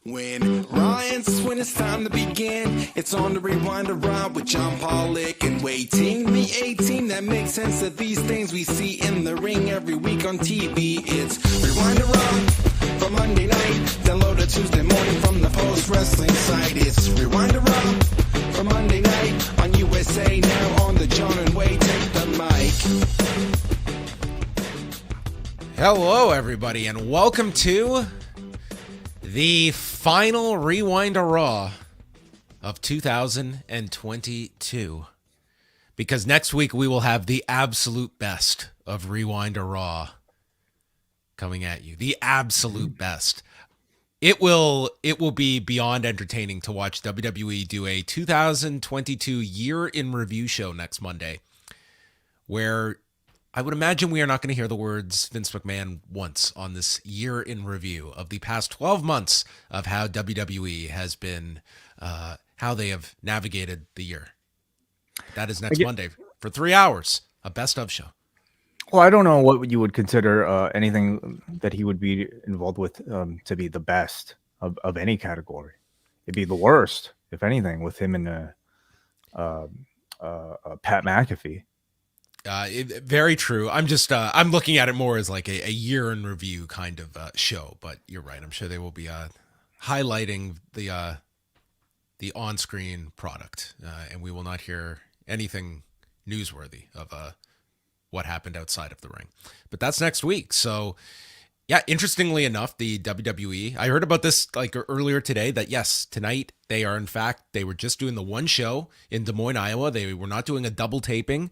When Ryan's when it's time to begin, it's on the Rewind to Raw with John Pollock and Wai Ting. The A-team that makes sense of these things we see in the ring every week on TV. It's Rewind to Raw for Monday night. Download it Tuesday morning from the Post Wrestling site. It's Rewind to Raw for Monday night on USA Now on the John and Wai Take the Mic. Hello, everybody, and welcome to the final Rewind to Raw of 2022. Because next week we will have the absolute best of Rewind to Raw coming at you. The absolute best. It will be beyond entertaining to watch WWE do a 2022 year in review show next Monday, where I would imagine we are not going to hear the words Vince McMahon once on this year in review of the past 12 months of how WWE has been, how they have navigated the year. That is next Monday for 3 hours, a best of show. Well, I don't know what you would consider anything that he would be involved with to be the best of any category. It'd be the worst, if anything, with him and Pat McAfee. Very true. I'm just I'm looking at it more as like a year in review kind of show, but you're right. I'm sure they will be highlighting the on-screen product, and we will not hear anything newsworthy of what happened outside of the ring. But that's next week. So yeah, interestingly enough, the WWE, I heard about this like earlier today that yes, tonight they were just doing the one show in Des Moines, Iowa. They were not doing a double taping.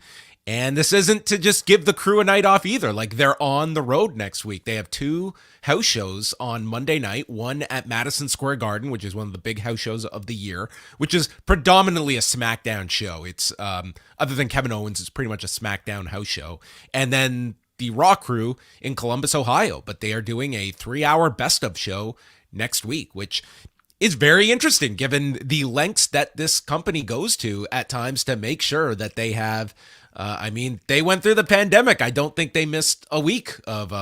And this isn't to just give the crew a night off either. Like, they're on the road next week. They have two house shows on Monday night, one at Madison Square Garden, which is one of the big house shows of the year, which is predominantly a SmackDown show. It's, other than Kevin Owens, it's pretty much a SmackDown house show. And then the Raw crew in Columbus, Ohio. But they are doing a 3-hour best of show next week, which is very interesting given the lengths that this company goes to at times to make sure that they have they went through the pandemic. I don't think they missed a week of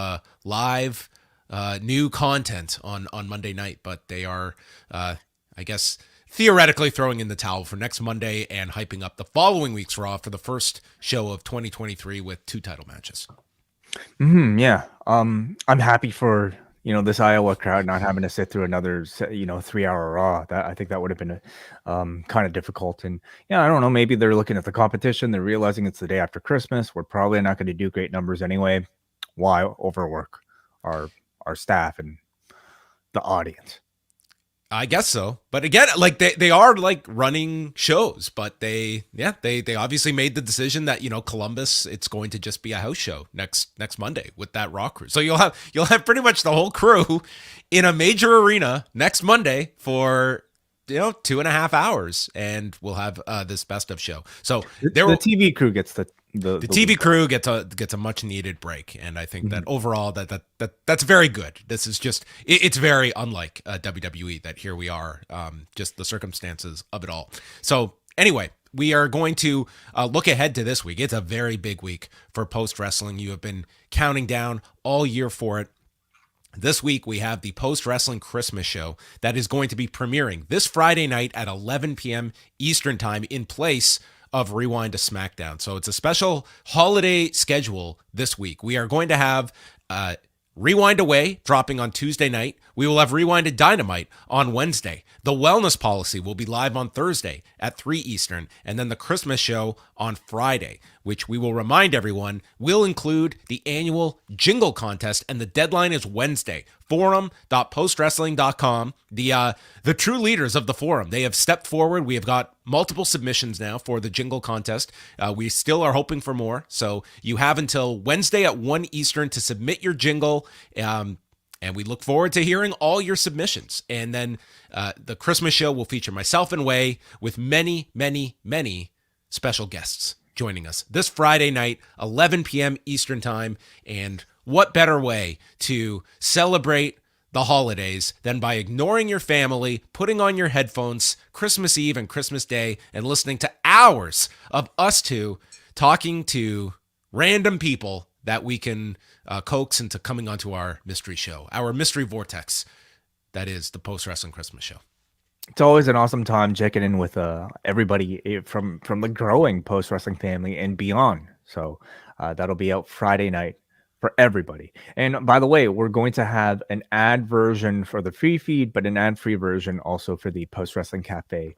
live new content on Monday night, but they are, I guess, theoretically throwing in the towel for next Monday and hyping up the following week's Raw for the first show of 2023 with 2 title matches. Yeah. I'm happy for this Iowa crowd not having to sit through another 3-hour Raw. That I think that would have been kind of difficult. And I don't know, maybe they're looking at the competition, they're realizing it's the day after Christmas, we're probably not going to do great numbers anyway. Why overwork our staff and the audience? I guess so. But again, like they are like running shows, but they obviously made the decision that, Columbus, it's going to just be a house show next Monday with that Raw crew. So you'll have pretty much the whole crew in a major arena next Monday for 2.5 hours, and we'll have this best of show. So the TV crew gets the TV crew gets a much needed break, and I think that overall that's very good. This is just it's very unlike WWE that here we are, just the circumstances of it all. So anyway, we are going to look ahead to this week. It's a very big week for post wrestling. You have been counting down all year for it. This week, we have the post-wrestling Christmas show that is going to be premiering this Friday night at 11 p.m. Eastern Time in place of Rewind to SmackDown. So it's a special holiday schedule this week. We are going to have Rewind Away dropping on Tuesday night. We will have Rewind to Dynamite on Wednesday. The Wellness Policy will be live on Thursday at 3 Eastern, and then the Christmas show on Friday, which we will remind everyone will include the annual Jingle Contest, and the deadline is Wednesday. Forum.postwrestling.com. The true leaders of the forum, they have stepped forward. We have got multiple submissions now for the Jingle Contest. We still are hoping for more, so you have until Wednesday at 1 Eastern to submit your jingle. And we look forward to hearing all your submissions. And then the Christmas show will feature myself and Wai with many, many, many special guests joining us this Friday night, 11 p.m. Eastern Time. And what better way to celebrate the holidays than by ignoring your family, putting on your headphones Christmas Eve and Christmas Day, and listening to hours of us two talking to random people that we can coax into coming onto our mystery show, our mystery vortex. that is the Post Wrestling Christmas Show. It's always an awesome time checking in with everybody from the growing Post Wrestling family and beyond. So that'll be out Friday night for everybody. And by the way, we're going to have an ad version for the free feed, but an ad-free version also for the Post Wrestling Cafe.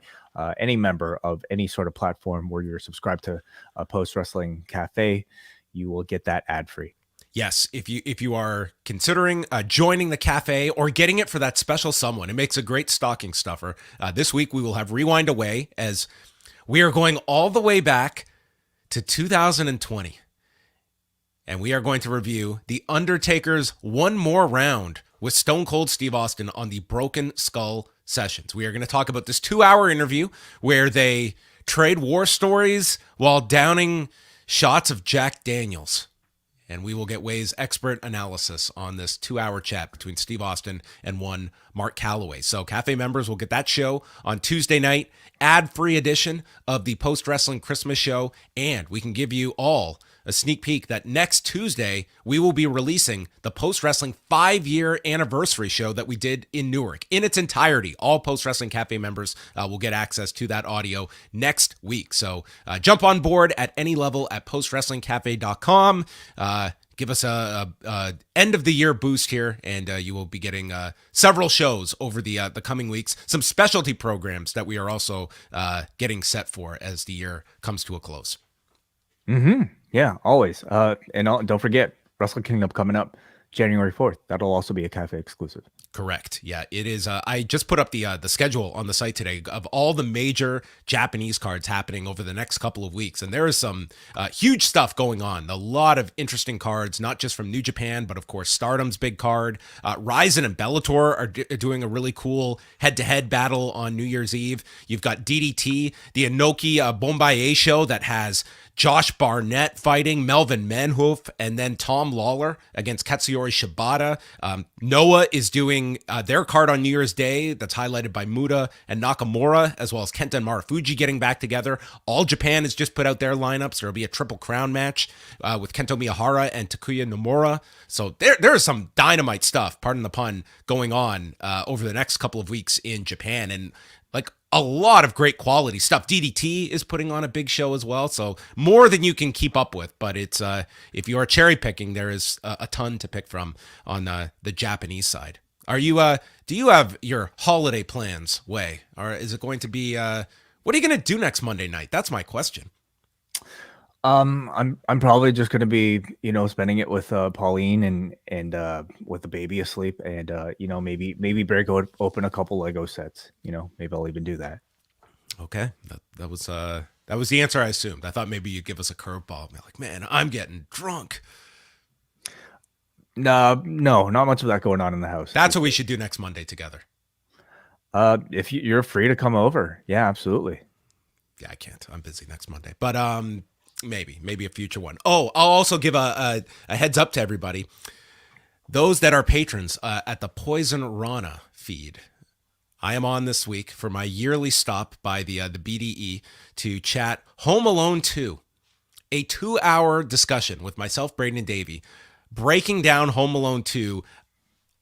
Any member of any sort of platform where you're subscribed to a Post Wrestling Cafe, you will get that ad-free. Yes, if you are considering joining the cafe or getting it for that special someone, it makes a great stocking stuffer. This week we will have Rewind Away, as we are going all the way back to 2020. And we are going to review The Undertaker's One More Round with Stone Cold Steve Austin on the Broken Skull Sessions. We are going to talk about this 2-hour interview where they trade war stories while downing shots of Jack Daniels. And we will get Wai's expert analysis on this 2-hour chat between Steve Austin and one Mark Calloway. So Cafe members will get that show on Tuesday night, ad-free edition of the Post Wrestling Christmas Show. And we can give you all a sneak peek that next Tuesday, we will be releasing the Post Wrestling 5-year anniversary show that we did in Newark in its entirety. All Post Wrestling Cafe members will get access to that audio next week. So jump on board at any level at postwrestlingcafe.com. Give us a end of the year boost here, and you will be getting several shows over the coming weeks. Some specialty programs that we are also getting set for as the year comes to a close. Mm-hmm. Yeah, always. And don't forget, Wrestle Kingdom coming up January 4th. That'll also be a cafe exclusive. Correct. Yeah, it is. I just put up the schedule on the site today of all the major Japanese cards happening over the next couple of weeks. And there is some huge stuff going on. A lot of interesting cards, not just from New Japan, but of course, Stardom's big card. Ryzen and Bellator are doing a really cool head-to-head battle on New Year's Eve. You've got DDT, the Inoki Bombaye show that has Josh Barnett fighting Melvin Manhoef, and then Tom Lawler against Katsuyori Shibata. Noah is doing their card on New Year's Day that's highlighted by Muda and Nakamura, as well as Kenta and Marufuji getting back together. All Japan has just put out their lineups. There will be a Triple Crown match with Kento Miyahara and Takuya Nomura. So there is some dynamite stuff, pardon the pun, going on over the next couple of weeks in Japan. And like a lot of great quality stuff. DDT is putting on a big show as well, so more than you can keep up with. But it's if you are cherry picking, there is a ton to pick from on the Japanese side. Are you? Do you have your holiday plans, Wai? Or is it going to be? What are you going to do next Monday night? That's my question. I'm probably just gonna be, spending it with Pauline and with the baby asleep, and maybe break open a couple Lego sets. Maybe I'll even do that. Okay, that was the answer I assumed. I thought maybe you'd give us a curveball. Like, man, I'm getting drunk. No, not much of that going on in the house. That's what we should do next Monday together. If you're free to come over, yeah, absolutely. Yeah, I can't. I'm busy next Monday, but maybe a future one. Oh, I'll also give a heads up to everybody. Those that are patrons at the Poison Rana feed. I am on this week for my yearly stop by the BDE to chat Home Alone 2, a 2-hour discussion with myself, Braden, and Davey, breaking down Home Alone 2.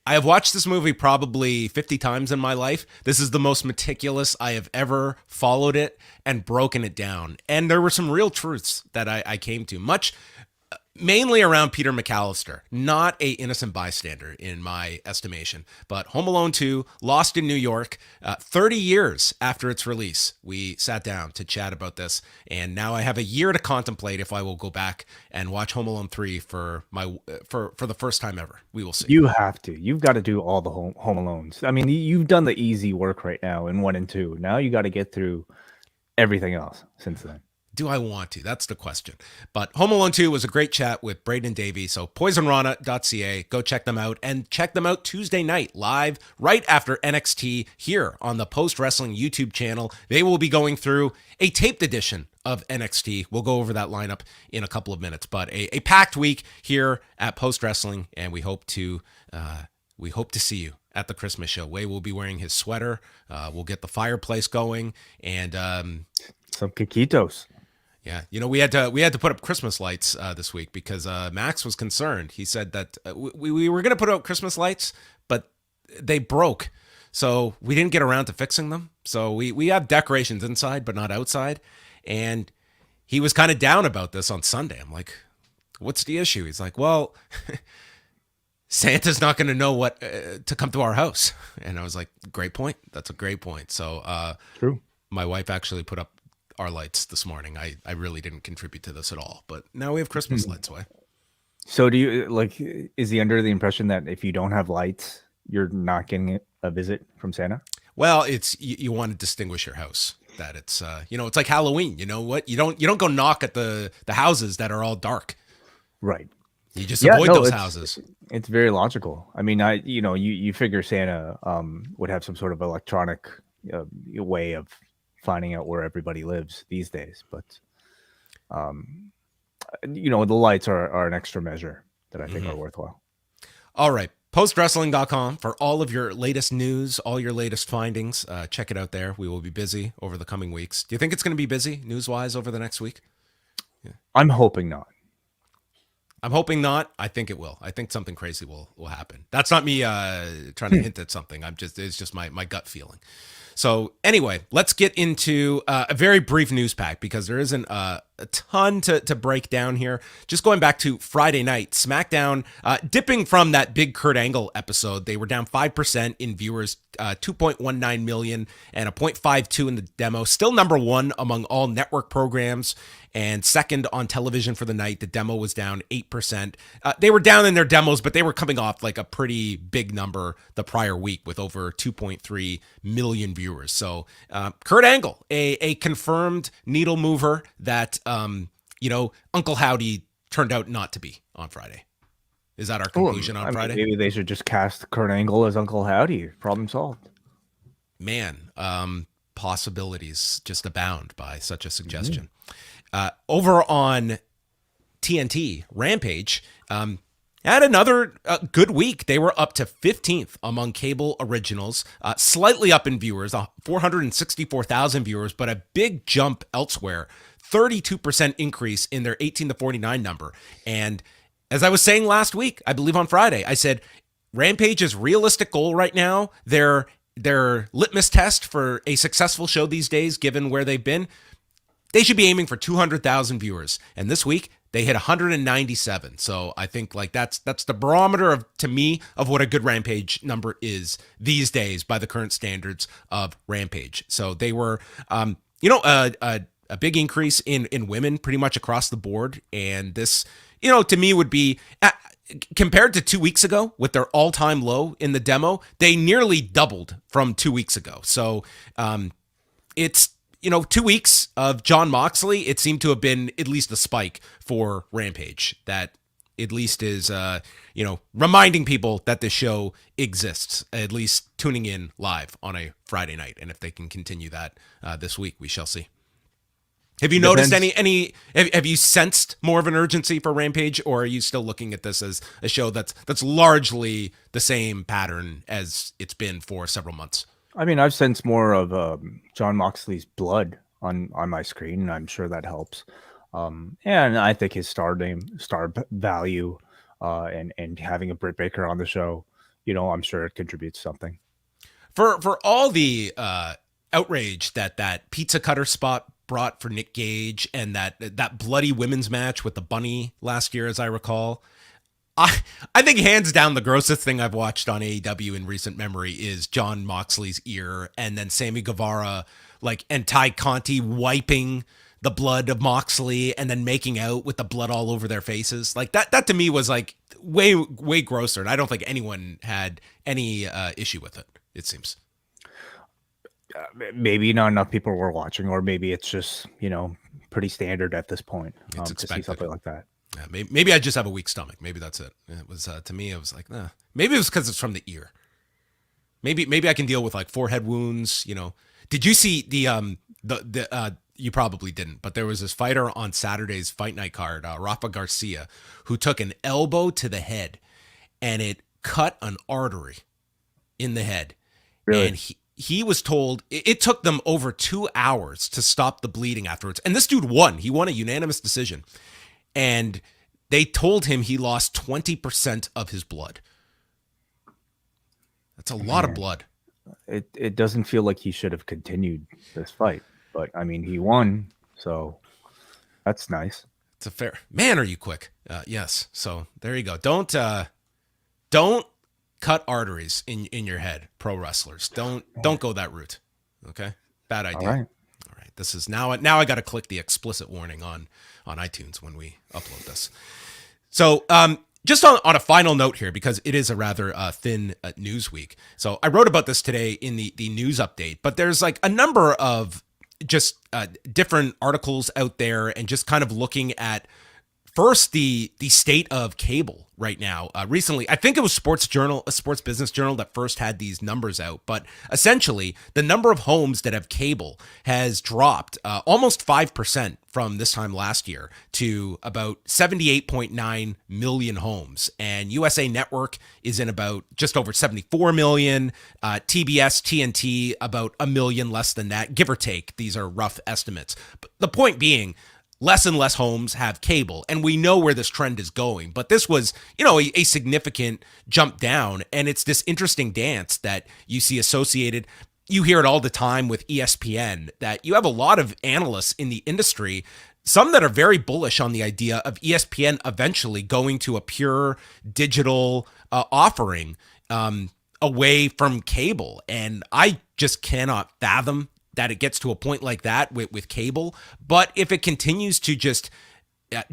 I have watched this movie probably 50 times in my life. This is the most meticulous I have ever followed it and broken it down. And there were some real truths that I came to, mainly around Peter McAllister, not a innocent bystander in my estimation. But Home Alone 2, Lost in New York, 30 years after its release, we sat down to chat about this. And now I have a year to contemplate if I will go back and watch Home Alone 3 for the first time ever. We will see. You have to. You've got to do all the Home Alones. I mean, you've done the easy work right now in 1 and 2. Now you got to get through everything else since then. Do I want to? That's the question. But Home Alone 2 was a great chat with Braden and Davey. So poisonrana.ca, go check them out, and check them out Tuesday night live right after NXT here on the Post Wrestling YouTube channel. They will be going through a taped edition of NXT. We'll go over that lineup in a couple of minutes, but a packed week here at Post Wrestling, and we hope to see you at the Christmas show. Wai will be wearing his sweater. We'll get the fireplace going, and some Kikitos. Yeah, we had to put up Christmas lights this week because Max was concerned. He said that we were going to put out Christmas lights, but they broke So we didn't get around to fixing them. So we have decorations inside, but not outside. And he was kind of down about this on Sunday. I'm like, what's the issue? He's like, well, Santa's not going to know what to come to our house. And I was like, great point. That's a great point. So True. My wife actually put up our lights this morning. I really didn't contribute to this at all, but now we have Christmas lights away. So do you like, is he under the impression that if you don't have lights, you're not getting a visit from Santa? Well, it's you want to distinguish your house. That it's it's like Halloween. You know what? You don't go knock at the houses that are all dark. Right. You just avoid those it's, houses. It's very logical. I mean, you figure Santa would have some sort of electronic way of finding out where everybody lives these days, but the lights are an extra measure that I think are worthwhile. All right. Postwrestling.com for all of your latest news, all your latest findings. Check it out there. We will be busy over the coming weeks. Do you think it's going to be busy news-wise over the next week? Yeah. I'm hoping not. I'm hoping not. I think it will. I think something crazy will happen. That's not me trying to hint at something. It's just my gut feeling. So anyway, let's get into a very brief news pack because there isn't a ton to break down here. Just going back to Friday night, SmackDown, dipping from that big Kurt Angle episode, they were down 5% in viewers, 2.19 million and a 0.52 in the demo. Still number one among all network programs and second on television for the night. The demo was down 8%. They were down in their demos, but they were coming off like a pretty big number the prior week with over 2.3 million viewers. So Kurt Angle, a confirmed needle mover that Uncle Howdy turned out not to be on Friday. Is that our conclusion on Friday? Maybe they should just cast Kurt Angle as Uncle Howdy. Problem solved. Man, possibilities just abound by such a suggestion. Over on TNT, Rampage had another good week. They were up to 15th among cable originals, slightly up in viewers, 464,000 viewers, but a big jump elsewhere. 32% increase in their 18 to 49 number. And as I was saying last week, I believe on Friday, I said Rampage's realistic goal right now, their litmus test for a successful show these days, given where they've been, they should be aiming for 200,000 viewers. And this week they hit 197. So I think like that's the barometer to me of what a good Rampage number is these days by the current standards of Rampage. So they were, a big increase in women pretty much across the board. And this, to me would be compared to 2 weeks ago with their all-time low in the demo, they nearly doubled from 2 weeks ago. So it's, 2 weeks of Jon Moxley, it seemed to have been at least a spike for Rampage that at least is, reminding people that the show exists, at least tuning in live on a Friday night. And if they can continue that this week, we shall see. Have you noticed have you sensed more of an urgency for Rampage, or are you still looking at this as a show that's largely the same pattern as it's been for several months? I mean, I've sensed more of Jon Moxley's blood on my screen, and I'm sure that helps. And I think his star value, and having a Britt Baker on the show, I'm sure it contributes something. For all the outrage that pizza cutter spot brought for Nick Gage and that bloody women's match with the bunny last year, as I recall, I think hands down the grossest thing I've watched on AEW in recent memory is Jon Moxley's ear, and then Sammy Guevara and Ty Conti wiping the blood of Moxley and then making out with the blood all over their faces. That to me was way, way grosser. And I don't think anyone had any issue with it, it seems. Maybe not enough people were watching, or maybe it's just, pretty standard at this point to see something like that. Yeah, maybe I just have a weak stomach. Maybe that's it. It was to me. It was like, nah. Maybe it was because it's from the ear. Maybe I can deal with forehead wounds. Did you see the you probably didn't, but there was this fighter on Saturday's Fight Night card, Rafa Garcia, who took an elbow to the head, and it cut an artery in the head. Really? And he was told it took them over 2 hours to stop the bleeding afterwards. And this dude won. He won a unanimous decision. And they told him he lost 20% of his blood. That's a lot of blood. it doesn't feel like he should have continued this fight. But I mean, he won, so that's nice. It's a fair man. Are you quick? Yes. So there you go. Don't cut arteries in your head, pro wrestlers. Don't go that route. Okay, bad idea. All right. This is now I got to click the explicit warning on iTunes when we upload this. So just on a final note here, because it is a rather thin news week. So I wrote about this today in the news update, but there's like a number of just different articles out there and just kind of looking at first the state of cable right now. Recently, I think it was Sports Business Journal that first had these numbers out, but essentially the number of homes that have cable has dropped almost 5% from this time last year to about 78.9 million homes. And USA Network is in about just over 74 million, TBS, TNT about a million less than that, give or take. These are rough estimates. But the point being, less and less homes have cable, and we know where this trend is going. But this was, a significant jump down, and it's this interesting dance that you see associated. You hear it all the time with ESPN, that you have a lot of analysts in the industry, some that are very bullish on the idea of ESPN eventually going to a pure digital offering away from cable. And I just cannot fathom that it gets to a point like that with cable. But if it continues to just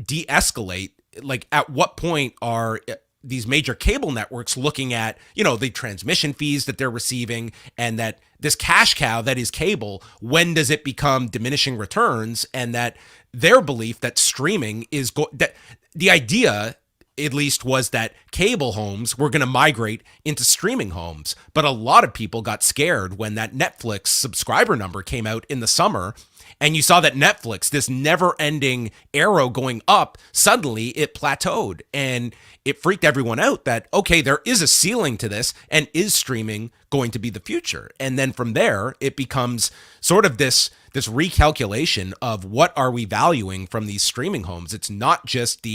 de-escalate, like at what point are these major cable networks looking at, the transmission fees that they're receiving and that this cash cow that is cable, when does it become diminishing returns? And that their belief that streaming is that the idea at least was that cable homes were going to migrate into streaming homes. But a lot of people got scared when that Netflix subscriber number came out in the summer, and you saw that Netflix, this never-ending arrow going up, suddenly it plateaued, and it freaked everyone out that, okay, there is a ceiling to this, and is streaming going to be the future? And then from there, it becomes sort of this recalculation of what are we valuing from these streaming homes. It's not just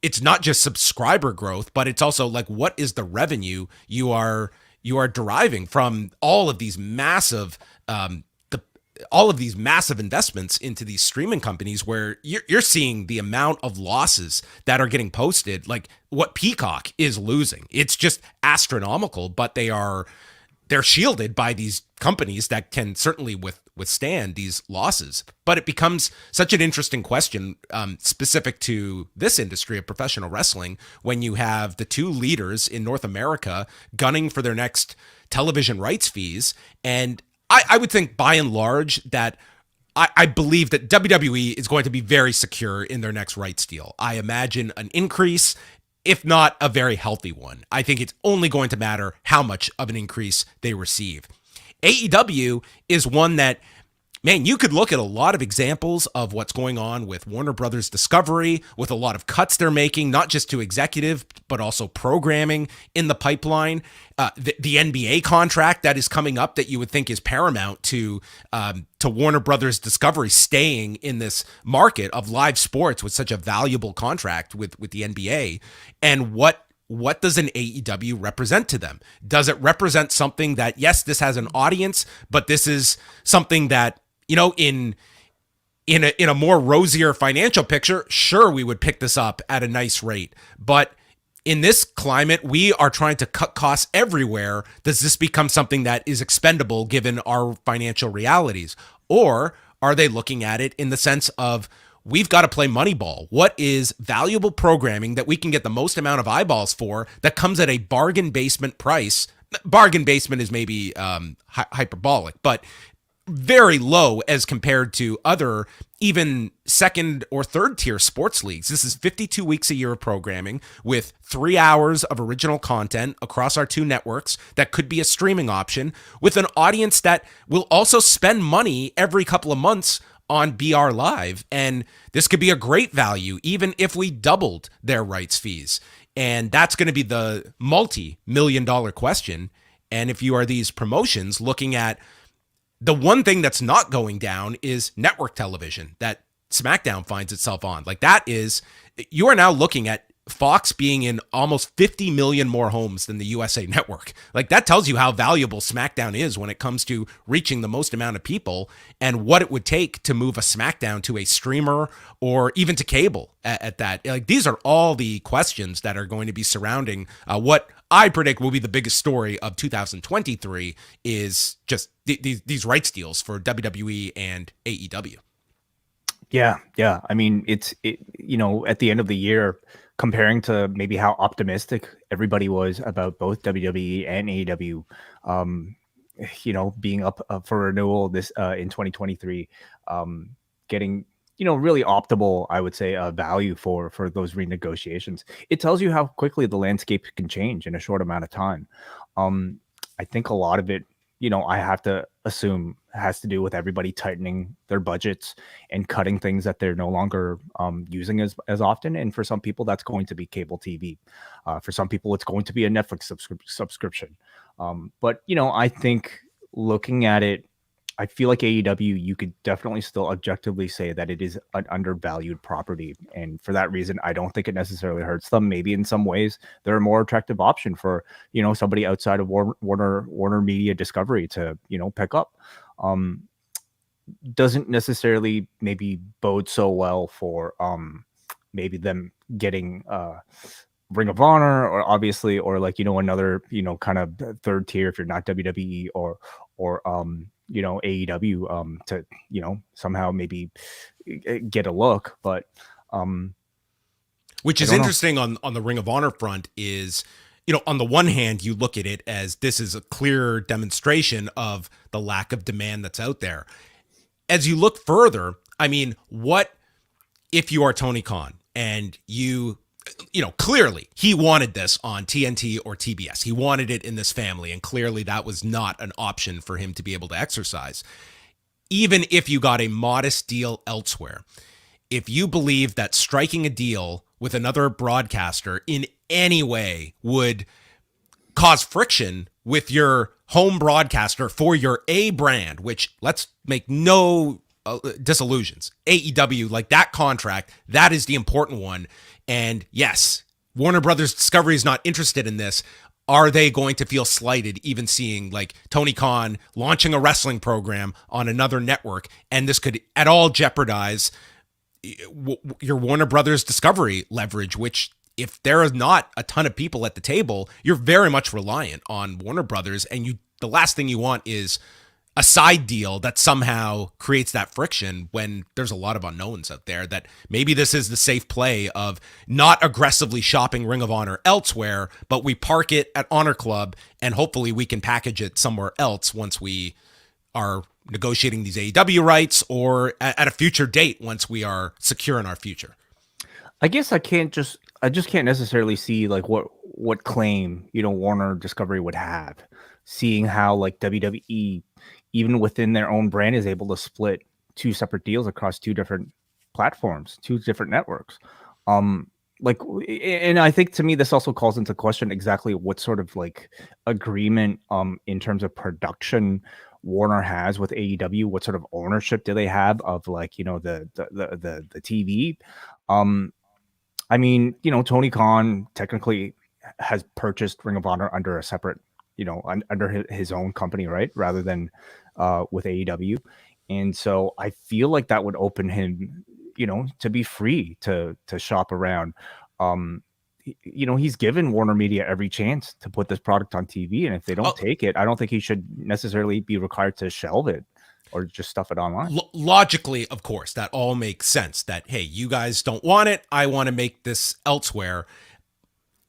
it's not just subscriber growth, but it's also like, what is the revenue you are deriving from all of these massive investments into these streaming companies, where you're seeing the amount of losses that are getting posted, like what Peacock is losing. It's just astronomical, but they're shielded by these companies that can certainly withstand these losses. But it becomes such an interesting question specific to this industry of professional wrestling, when you have the two leaders in North America gunning for their next television rights fees. And I would think by and large that I believe that WWE is going to be very secure in their next rights deal. I imagine an increase, if not a very healthy one. I think it's only going to matter how much of an increase they receive. AEW is one that, man, you could look at a lot of examples of what's going on with Warner Brothers Discovery, with a lot of cuts they're making, not just to executive, but also programming in the pipeline. The NBA contract that is coming up that you would think is paramount to Warner Brothers Discovery staying in this market of live sports with such a valuable contract with the NBA. And what does an AEW represent to them? Does it represent something that, yes, this has an audience, but this is something that, in a more rosier financial picture, sure, we would pick this up at a nice rate. But in this climate, we are trying to cut costs everywhere. Does this become something that is expendable given our financial realities? Or are they looking at it in the sense of, we've got to play Moneyball? What is valuable programming that we can get the most amount of eyeballs for that comes at a bargain basement price? Bargain basement is maybe hyperbolic, but very low as compared to other even second or third tier sports leagues. This is 52 weeks a year of programming with 3 hours of original content across our two networks that could be a streaming option, with an audience that will also spend money every couple of months on BR Live. And this could be a great value, even if we doubled their rights fees. And that's going to be the multi-million-dollar question. And if you are these promotions looking at, the one thing that's not going down is network television that SmackDown finds itself on. Like, that is, you are now looking at Fox being in almost 50 million more homes than the USA Network. Like, that tells you how valuable SmackDown is when it comes to reaching the most amount of people, and what it would take to move a SmackDown to a streamer or even to cable at that. Like, these are all the questions that are going to be surrounding what I predict will be the biggest story of 2023 is just these rights deals for WWE and AEW. Yeah. I mean, at the end of the year, comparing to maybe how optimistic everybody was about both WWE and AEW, being up for renewal this in 2023, getting really optimal, I would say, value for those renegotiations. It tells you how quickly the landscape can change in a short amount of time. I think a lot of it, I have to assume has to do with everybody tightening their budgets and cutting things that they're no longer using as often. And for some people, that's going to be cable TV. For some people, it's going to be a Netflix subscription. But I think looking at it, I feel like AEW, you could definitely still objectively say that it is an undervalued property. And for that reason, I don't think it necessarily hurts them. Maybe in some ways, they're a more attractive option for, somebody outside of Warner Media Discovery to, pick up. Doesn't necessarily maybe bode so well for maybe them getting Ring of Honor, or obviously, or like, another, kind of third tier if you're not WWE or AEW to somehow maybe get a look. But which is interesting on the Ring of Honor front is, on the one hand, you look at it as this is a clear demonstration of the lack of demand that's out there. As you look further, I mean, what if you are Tony Khan and clearly he wanted this on TNT or TBS. He wanted it in this family, and clearly that was not an option for him to be able to exercise. Even if you got a modest deal elsewhere, if you believe that striking a deal with another broadcaster in any way would cause friction with your home broadcaster for your A brand, which, let's make no disillusions, AEW, like that contract, that is the important one. And yes, Warner Brothers Discovery is not interested in this. Are they going to feel slighted even seeing like Tony Khan launching a wrestling program on another network? And this could at all jeopardize your Warner Brothers Discovery leverage, which if there is not a ton of people at the table, you're very much reliant on Warner Brothers. And the last thing you want is a side deal that somehow creates that friction when there's a lot of unknowns out there. That maybe this is the safe play of not aggressively shopping Ring of Honor elsewhere, but we park it at Honor Club and hopefully we can package it somewhere else once we are negotiating these AEW rights, or at a future date once we are secure in our future. I guess I just can't necessarily see like what claim, Warner Discovery would have, seeing how like WWE, even within their own brand, is able to split two separate deals across two different platforms, two different networks. And I think to me, this also calls into question exactly what sort of like agreement in terms of production Warner has with AEW. What sort of ownership do they have of like, the TV? I mean, Tony Khan technically has purchased Ring of Honor under a separate, under his own company, right? Rather than with AEW. And so I feel like that would open him, to be free to shop around. He's given Warner Media every chance to put this product on TV. And if they don't take it, I don't think he should necessarily be required to shelve it or just stuff it online. Logically, of course, that all makes sense that, hey, you guys don't want it. I want to make this elsewhere.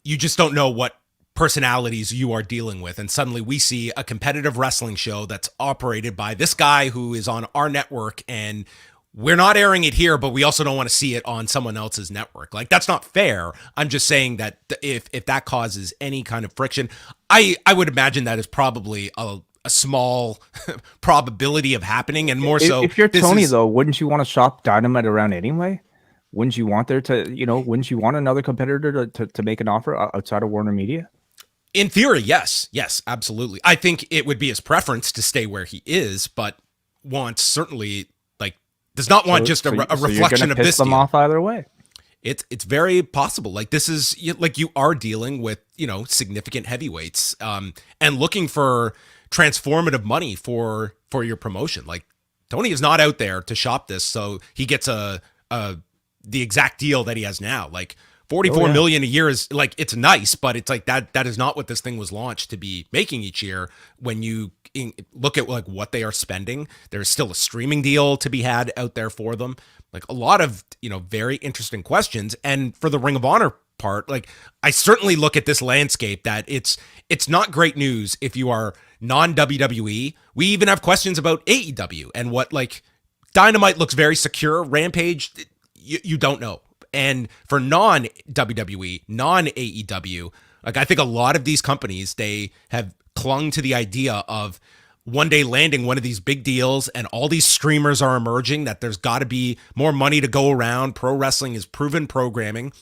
You just don't know what personalities you are dealing with. And suddenly we see a competitive wrestling show that's operated by this guy who is on our network, and we're not airing it here, but we also don't want to see it on someone else's network. Like, that's not fair. I'm just saying that if that causes any kind of friction, I would imagine that is probably a small probability of happening. And more so, if you're Tony, though, wouldn't you want to shop Dynamite around anyway? Wouldn't you want wouldn't you want another competitor to make an offer outside of Warner Media? In theory, yes, absolutely. I think it would be his preference to stay where he is, but does not want just a reflection of this them deal. Off either way. it's very possible. Like this is like you are dealing with, significant heavyweights, and looking for transformative money for your promotion. Like Tony is not out there to shop this so he gets the exact deal that he has now. Like 44 million a year is like, it's nice, but it's like that is not what this thing was launched to be making each year. When you look at like what they are spending, there's still a streaming deal to be had out there for them. Like a lot of, very interesting questions. And for the Ring of Honor part, like I certainly look at this landscape that it's not great news if you are non-WWE. We even have questions about AEW and what, like, Dynamite looks very secure. Rampage, you don't know. And for non-WWE, non-AEW, like I think a lot of these companies, they have clung to the idea of one day landing one of these big deals, and all these streamers are emerging, that there's got to be more money to go around. Pro wrestling is proven programming.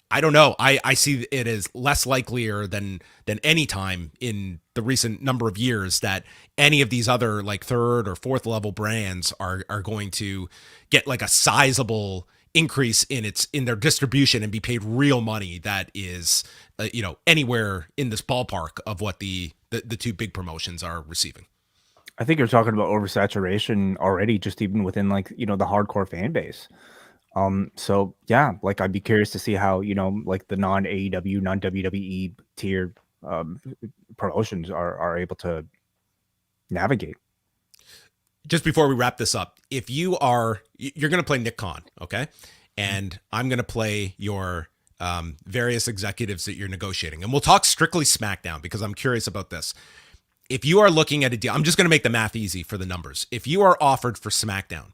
I don't know. I see it as less likelier than any time in the recent number of years that any of these other like third or fourth level brands are going to get like a sizable increase in their distribution and be paid real money that is anywhere in this ballpark of what the two big promotions are receiving. I think you're talking about oversaturation already, just even within like, the hardcore fan base. So yeah, like I'd be curious to see how, like the non-AEW, non-WWE tier promotions are able to navigate. Just before we wrap this up, if you're going to play Nick Khan, okay? And I'm going to play your various executives that you're negotiating. And we'll talk strictly SmackDown because I'm curious about this. If you are looking at a deal, I'm just going to make the math easy for the numbers. If you are offered for SmackDown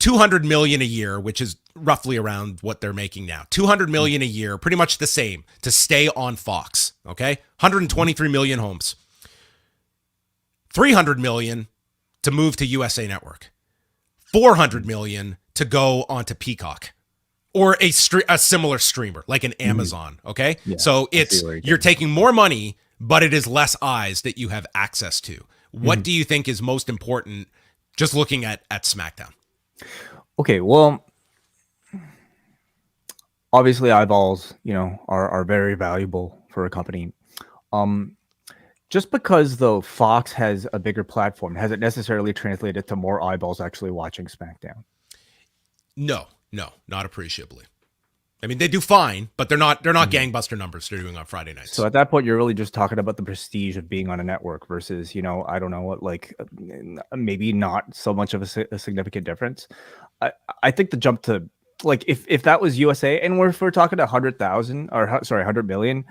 $200 million a year, which is roughly around what they're making now, $200 million a year, pretty much the same to stay on Fox, okay? 123 million homes. 300 million to move to USA Network. 400 million to go onto Peacock or a similar streamer like an Amazon, okay? Yeah, so you're taking more money, but it is less eyes that you have access to. What do you think is most important just looking at SmackDown? Okay, well, obviously eyeballs, are very valuable for a company. Just because though Fox has a bigger platform, has it necessarily translated to more eyeballs actually watching SmackDown? No, not appreciably. I mean, they do fine, but they're not gangbuster numbers they're doing on Friday nights. So at that point, you're really just talking about the prestige of being on a network versus, I don't know what, like maybe not so much of a significant difference. I think the jump to like if that was USA and if we're talking 100,000 or sorry 100 million,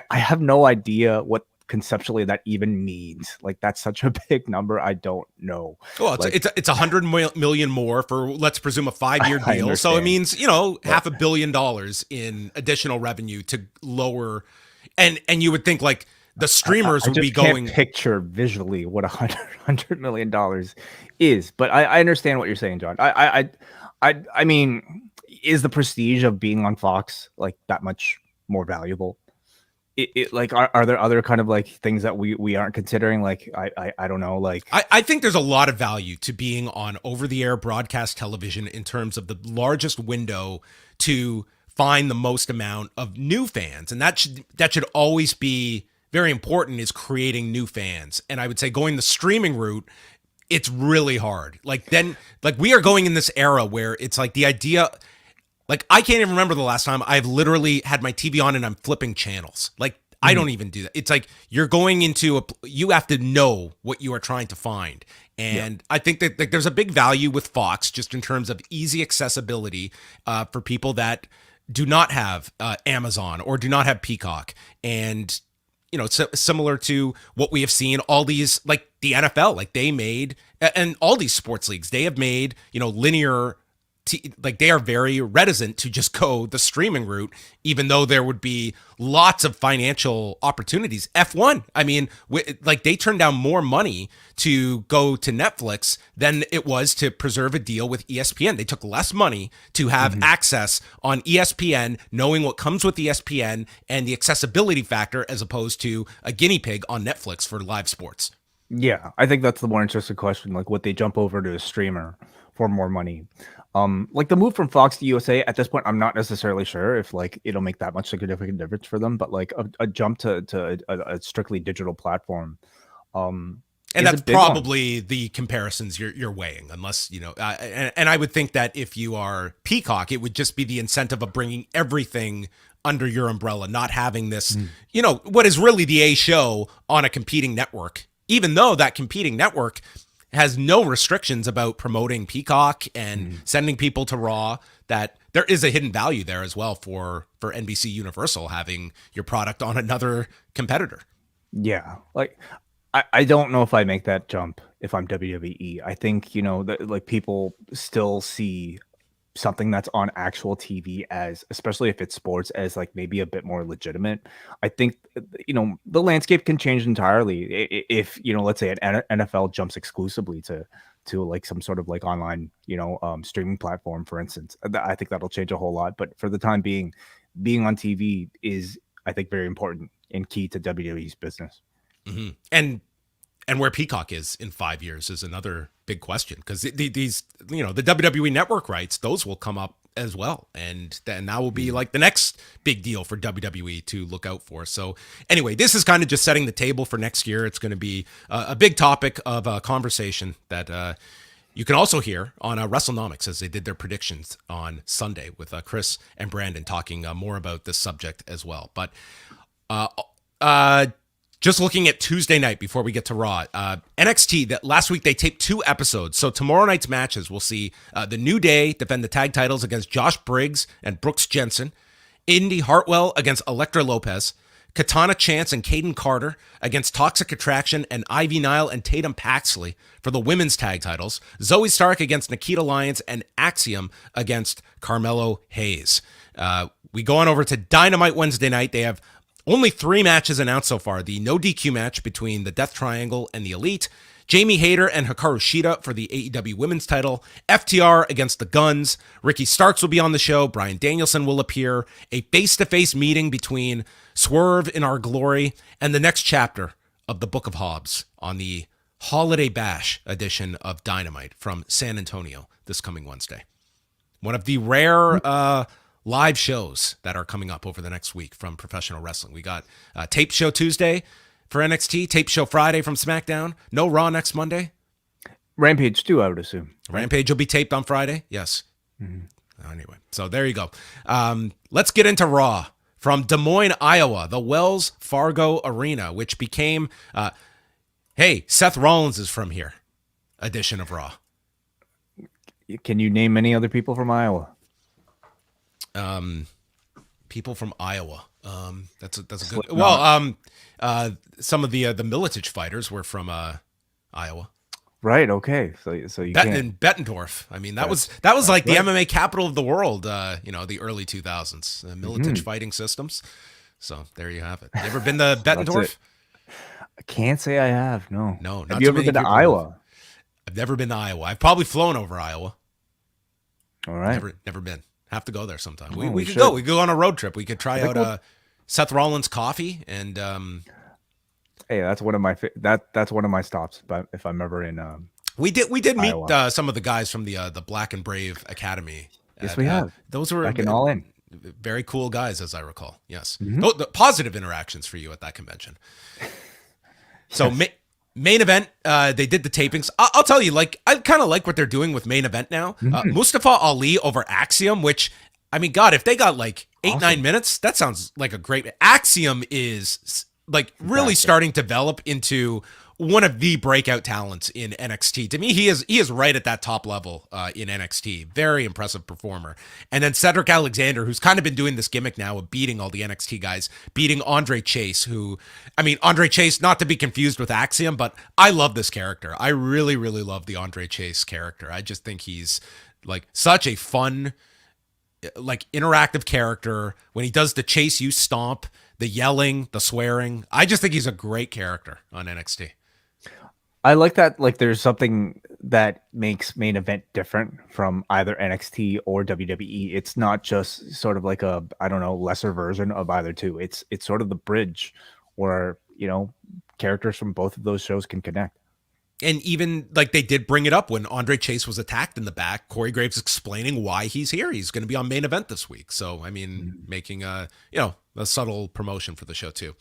I have no idea what conceptually that even means. Like that's such a big number. I don't know. Well, it's 100 million more for, let's presume, a 5-year deal. So it means, $500 million in additional revenue to lower. And you would think like the streamers would be going. Can't picture visually what $100 million is, but I understand what you're saying, John. I mean, is the prestige of being on Fox like that much more valuable? Like are there other kind of like things that we aren't considering? Like I don't know. Like I think there's a lot of value to being on over-the-air broadcast television in terms of the largest window to find the most amount of new fans, and that should always be very important, is creating new fans. And I would say going the streaming route, it's really hard. Like we are going in this era where it's like the idea. Like, I can't even remember the last time I've literally had my TV on and I'm flipping channels. Like, I don't even do that. It's like you're going into you have to know what you are trying to find. And I think that like, there's a big value with Fox just in terms of easy accessibility for people that do not have Amazon or do not have Peacock. And, similar to what we have seen, all these, like the NFL, like they made, and all these sports leagues, they have made, linear. Like they are very reticent to just go the streaming route, even though there would be lots of financial opportunities. F1, I mean, like they turned down more money to go to Netflix than it was to preserve a deal with ESPN. They took less money to have access on ESPN, knowing what comes with ESPN and the accessibility factor, as opposed to a guinea pig on Netflix for live sports. Yeah, I think that's the more interesting question. Like, would they jump over to a streamer for more money? Like the move from Fox to USA at this point, I'm not necessarily sure if like it'll make that much significant difference for them, but like a jump to a strictly digital platform, And is that's a big one. probably the comparisons you're weighing, unless, and I would think that if you are Peacock, it would just be the incentive of bringing everything under your umbrella, not having this, what is really the A show on a competing network, even though that competing network has no restrictions about promoting Peacock and sending people to Raw, that there is a hidden value there as well for NBC Universal having your product on another competitor. Yeah, like I don't know if I make that jump if I'm WWE. I think that like people still see something that's on actual TV as, especially if it's sports, as like maybe a bit more legitimate. I think the landscape can change entirely if let's say an NFL jumps exclusively to like some sort of like online streaming platform, for instance. I think that'll change a whole lot. But for the time being on TV is, I think, very important and key to WWE's business. Mm-hmm. And where Peacock is in 5 years is another big question, because these the WWE network rights, those will come up as well, and then that will be like the next big deal for WWE to look out for. So anyway, this is kind of just setting the table for next year. It's going to be a big topic of conversation that you can also hear on WrestleNomics, as they did their predictions on Sunday with Chris and Brandon talking more about this subject as well. But just looking at Tuesday night before we get to Raw, NXT, that last week they taped 2 episodes. So tomorrow night's matches, we'll see the New Day defend the tag titles against Josh Briggs and Brooks Jensen, Indy Hartwell against Elektra Lopez, Katana Chance and Caden Carter against Toxic Attraction and Ivy Nile and Tatum Paxley for the women's tag titles, Zoe Stark against Nikita Lyons, and Axiom against Carmelo Hayes. We go on over to Dynamite Wednesday night. They have only 3 matches announced so far. The no DQ match between the Death Triangle and the Elite, Jamie Hayter and Hikaru Shida for the AEW women's title, FTR against the Guns, Ricky Starks will be on the show, Bryan Danielson will appear, a face-to-face meeting between Swerve in Our Glory, and the next chapter of the Book of Hobbs on the Holiday Bash edition of Dynamite from San Antonio this coming Wednesday. One of the rare live shows that are coming up over the next week from professional wrestling. We got tape show Tuesday for NXT, tape show Friday from SmackDown. No Raw next Monday. Rampage too, I would assume. Rampage will be taped on Friday. Yes. Mm-hmm. Anyway, so there you go. Let's get into Raw from Des Moines, Iowa, the Wells Fargo Arena, which became, hey, Seth Rollins is from here edition of Raw. Can you name any other people from Iowa? People from Iowa. That's a good. Well, some of the Militich fighters were from Iowa. Right. Okay. So you can't. And Bettendorf. I mean, that was like the MMA capital of the world. The early 2000s. Militich fighting systems. So there you have it. You ever been to Bettendorf? I can't say I have. No. Not have you ever been to Iowa? I've never been to Iowa. I've probably flown over Iowa. All right. Never been. Have to go there sometime. We could go. We could go on a road trip. We could try out Seth Rollins coffee and. Hey, that's one of my that's one of my stops. But if I'm ever in, we did Iowa. Meet some of the guys from the Black and Brave Academy. Yes, we have. Those were all in. Very cool guys, as I recall. Yes, Mm-hmm. The positive interactions for you at that convention. So main event, they did the tapings. I'll tell you, like, I kind of like what they're doing with main event now. Mustafa Ali over Axiom, which, I mean, God, if they got like 8-9 minutes, that sounds like a great. Axiom is like really starting to develop into one of the breakout talents in NXT. To me, he is right at that top level in NXT. Very impressive performer. And then Cedric Alexander, who's kind of been doing this gimmick now of beating all the NXT guys, beating Andre Chase, Andre Chase, not to be confused with Axiom, but I love this character. I really, really love the Andre Chase character. I just think he's like such a fun, like interactive character. When he does the Chase You stomp, the yelling, the swearing, I just think he's a great character on NXT. I like that. Like, there's something that makes main event different from either NXT or WWE. It's not just sort of like a, I don't know, lesser version of either two. It's sort of the bridge where, characters from both of those shows can connect. And even like they did bring it up when Andre Chase was attacked in the back, Corey Graves explaining why he's here. He's going to be on Main Event this week. So, I mean, making a subtle promotion for the show too.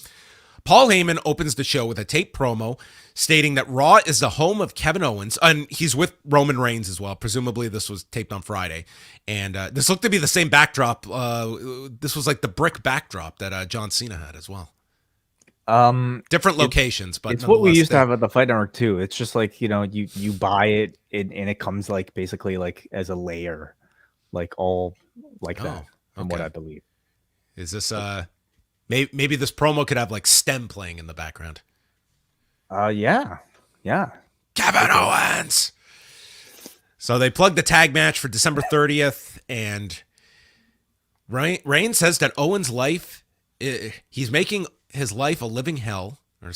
Paul Heyman opens the show with a tape promo stating that Raw is the home of Kevin Owens, and he's with Roman Reigns as well. Presumably this was taped on Friday. And this looked to be the same backdrop. This was like the brick backdrop that John Cena had as well. Different locations, but it's what we used to have at the Fight Network too. It's just like, you buy it and it comes like basically like as a layer, like all like that from what I believe. Is this maybe this promo could have like STEM playing in the background? Yeah. Kevin Owens. So they plugged the tag match for December 30th, and Reigns says that Owens' life, he's making his life a living hell. Or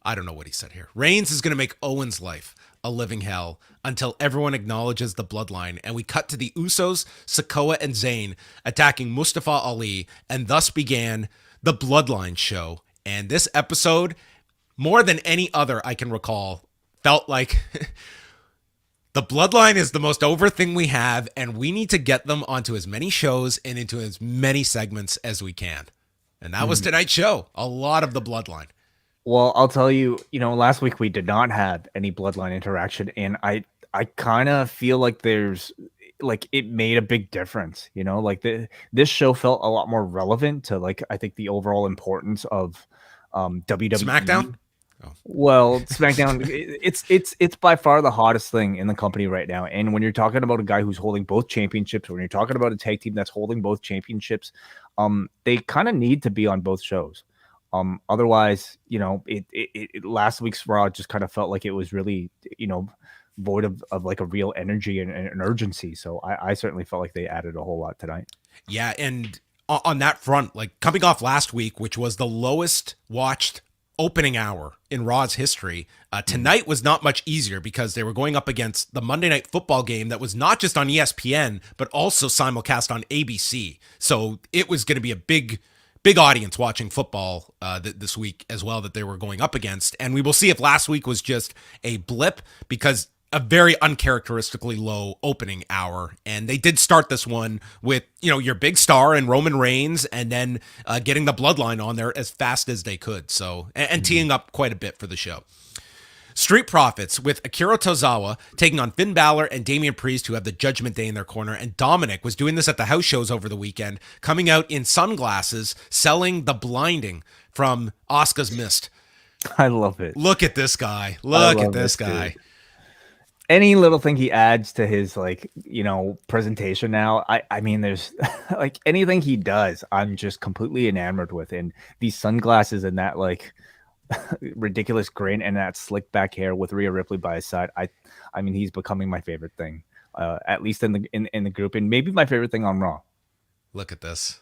I don't know what he said here. Reigns is going to make Owens' life a living hell until everyone acknowledges the bloodline. And we cut to the Usos, Sikoa, and Zayn attacking Mustafa Ali, and thus began the Bloodline show. And this episode, more than any other I can recall, felt like the Bloodline is the most over thing we have, and we need to get them onto as many shows and into as many segments as we can. And that was tonight's show. A lot of the Bloodline. Well, I'll tell you, last week we did not have any Bloodline interaction, and I kind of feel like there's like it made a big difference, like this show felt a lot more relevant to like I think the overall importance of WWE. SmackDown? Oh. Well, SmackDown, it's by far the hottest thing in the company right now. And when you're talking about a guy who's holding both championships, when you're talking about a tag team that's holding both championships, they kind of need to be on both shows. Otherwise, last week's Raw just kind of felt like it was really, void of like a real energy and an urgency. So I certainly felt like they added a whole lot tonight. Yeah, and on that front, like coming off last week, which was the lowest watched opening hour in Raw's history, tonight was not much easier because they were going up against the Monday Night Football game that was not just on ESPN, but also simulcast on ABC. So it was going to be a big audience watching football this week as well that they were going up against. And we will see if last week was just a blip, because a very uncharacteristically low opening hour. And they did start this one with, your big star and Roman Reigns, and then getting the Bloodline on there as fast as they could. So, and teeing up quite a bit for the show. Street Profits with Akira Tozawa taking on Finn Balor and Damian Priest, who have the Judgment Day in their corner. And Dominic was doing this at the house shows over the weekend, coming out in sunglasses, selling the blinding from Asuka's Mist. I love it. Look at this guy. Look at this guy. Dude. Any little thing he adds to his presentation now, I mean, there's like anything he does, I'm just completely enamored with. And these sunglasses and that ridiculous grin and that slick back hair with Rhea Ripley by his side, I mean, he's becoming my favorite thing, at least in the group, and maybe my favorite thing on Raw. Look at this.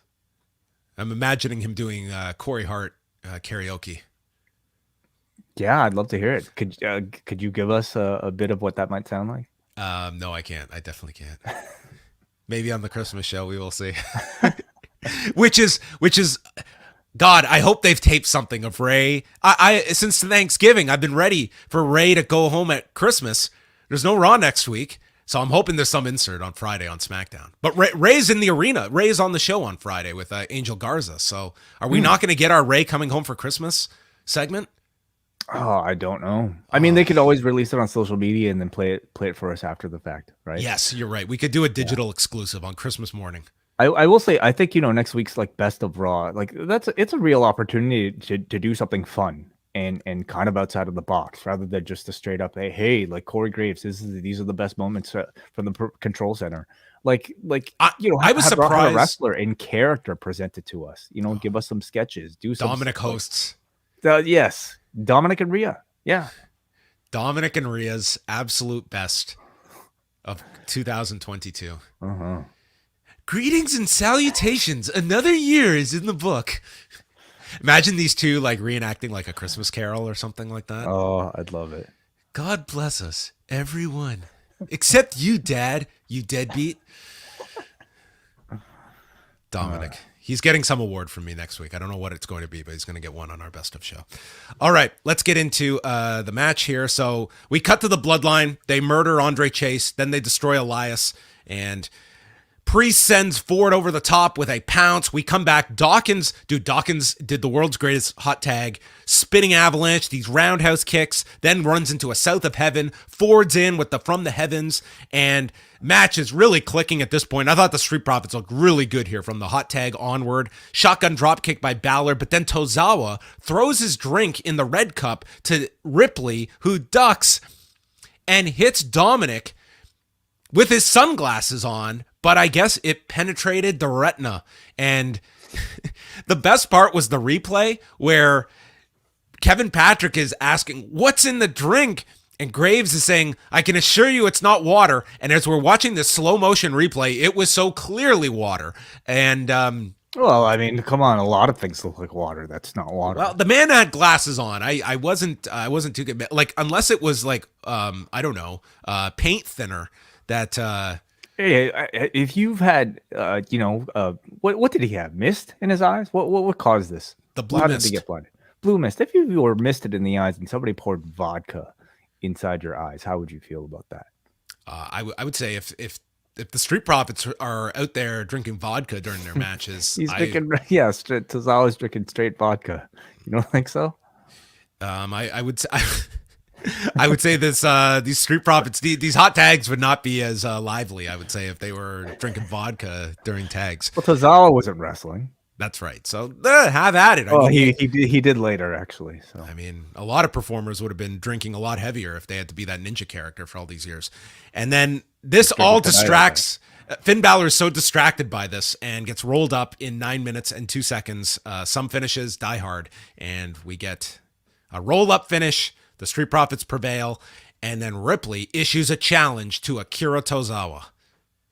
I'm imagining him doing Corey Hart karaoke. Yeah, I'd love to hear it. Could you give us a bit of what that might sound like? No, I can't. I definitely can't. Maybe on the Christmas show, we will see. which is, God, I hope they've taped something of Ray. I since Thanksgiving, I've been ready for Ray to go home at Christmas. There's no Raw next week, so I'm hoping there's some insert on Friday on SmackDown. But Ray's in the arena. Ray's on the show on Friday with Angel Garza. So are we not going to get our Ray coming home for Christmas segment? Oh, I don't know. I mean, they could always release it on social media and then play it for us after the fact, right? Yes, you're right. We could do a digital exclusive on Christmas morning. I will say, I think, next week's Best of Raw, it's a real opportunity to do something fun and kind of outside of the box, rather than just a straight up, hey, like Corey Graves, these are the best moments from the control center. I was surprised a wrestler in character presented to us. Give us some sketches, do some Dominic hosts. Yes. Dominic and Rhea. Yeah. Dominic and Rhea's absolute best of 2022. Uh-huh. Greetings and salutations. Another year is in the book. Imagine these two reenacting a Christmas Carol or something like that. Oh, I'd love it. God bless us, everyone. Except you, Dad, you deadbeat. Dominic. He's getting some award from me next week. I don't know what it's going to be, but he's going to get one on our best of show. All right, let's get into the match here. So we cut to the Bloodline. They murder Andre Chase. Then they destroy Elias. And Priest sends Ford over the top with a pounce. We come back. Dawkins did the world's greatest hot tag, spinning avalanche, these roundhouse kicks, then runs into a South of Heaven. Ford's in with the From the Heavens, and match is really clicking at this point. I thought the Street Profits looked really good here from the hot tag onward. Shotgun dropkick by Balor, but then Tozawa throws his drink in the red cup to Ripley, who ducks and hits Dominic with his sunglasses on, but I guess it penetrated the retina. And the best part was the replay where Kevin Patrick is asking, "What's in the drink?" And Graves is saying, "I can assure you it's not water." And as we're watching this slow motion replay, it was so clearly water. And well, I mean, come on, a lot of things look like water. That's not water. well, the man had glasses on. I wasn't too good. Like, unless it was like I don't know, paint thinner that Hey, if you've had, what did he have? Mist in his eyes? What caused this? The blue How mist. did he get blinded? Blue mist. If you were misted in the eyes and somebody poured vodka inside your eyes, how would you feel about that? I would say if the Street Profits are out there drinking vodka during their matches, Drinking, Tozawa's drinking straight vodka. You don't think so? I would say. I would say these Street Profits, these hot tags would not be as lively, I would say, if they were drinking vodka during tags. Well, Tozawa wasn't wrestling. That's right. So have at it. He did later, actually. So I mean, a lot of performers would have been drinking a lot heavier if they had to be that ninja character for all these years. And then this all distracts. Finn Balor is so distracted by this and gets rolled up in 9 minutes and 2 seconds. Some finishes die hard, and we get a roll-up finish. The Street Profits prevail, and then Ripley issues a challenge to Akira Tozawa.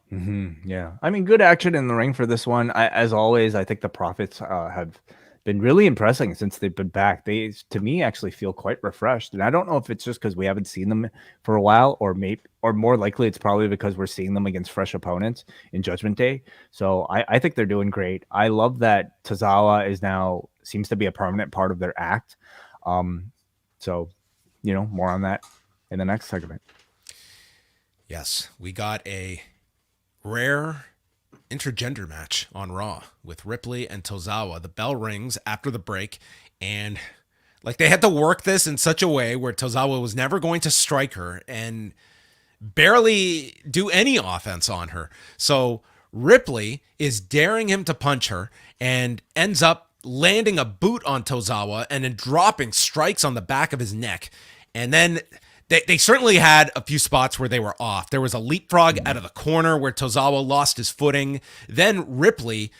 Yeah, I mean, good action in the ring for this one. As always, I think the Profits have been really impressing since they've been back. They, to me, actually feel quite refreshed, and I don't know if it's just because we haven't seen them for a while, or more likely, it's probably because we're seeing them against fresh opponents in Judgment Day. So I think they're doing great. I love that Tozawa seems to be a permanent part of their act. So. More on that in the next segment. Yes, we got a rare intergender match on Raw with Ripley and Tozawa. The bell rings after the break, and like they had to work this in such a way where Tozawa was never going to strike her and barely do any offense on her. So Ripley is daring him to punch her and ends up landing a boot on Tozawa and then dropping strikes on the back of his neck. And then they certainly had a few spots where they were off. There was a leapfrog out of the corner where Tozawa lost his footing. Then Ripley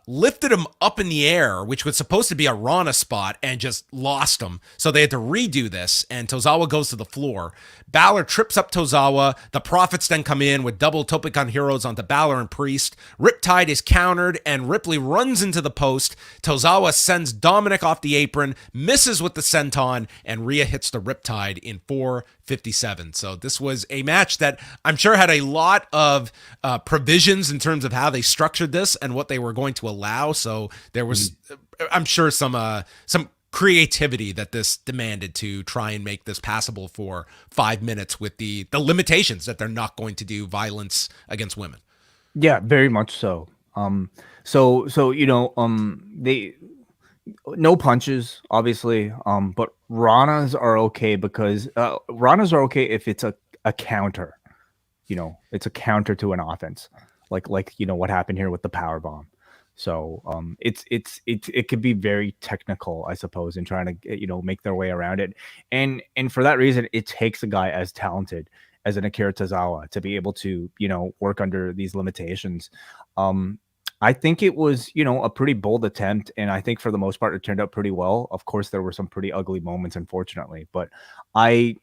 lifted him up in the air, which was supposed to be a Rana spot, and just lost him. So they had to redo this, and Tozawa goes to the floor. Balor trips up Tozawa. The Profits then come in with double Topican Heroes onto Balor and Priest. Riptide is countered, and Ripley runs into the post. Tozawa sends Dominic off the apron, misses with the senton, and Rhea hits the Riptide in 4:57. So this was a match that I'm sure had a lot of provisions in terms of how they structured this and what they were going to allow. So there was, I'm sure, some creativity that this demanded to try and make this passable for 5 minutes with the limitations that they're not going to do violence against women. Yeah, very much so. They no punches, obviously. But Ranas are okay because Ranas are okay if it's a counter. It's a counter to an offense, like what happened here with the power bomb. So it could be very technical, I suppose, in trying to make their way around it. And for that reason, it takes a guy as talented as an Akira Tozawa to be able to work under these limitations. I think it was a pretty bold attempt, and I think for the most part it turned out pretty well. Of course, there were some pretty ugly moments, unfortunately, but I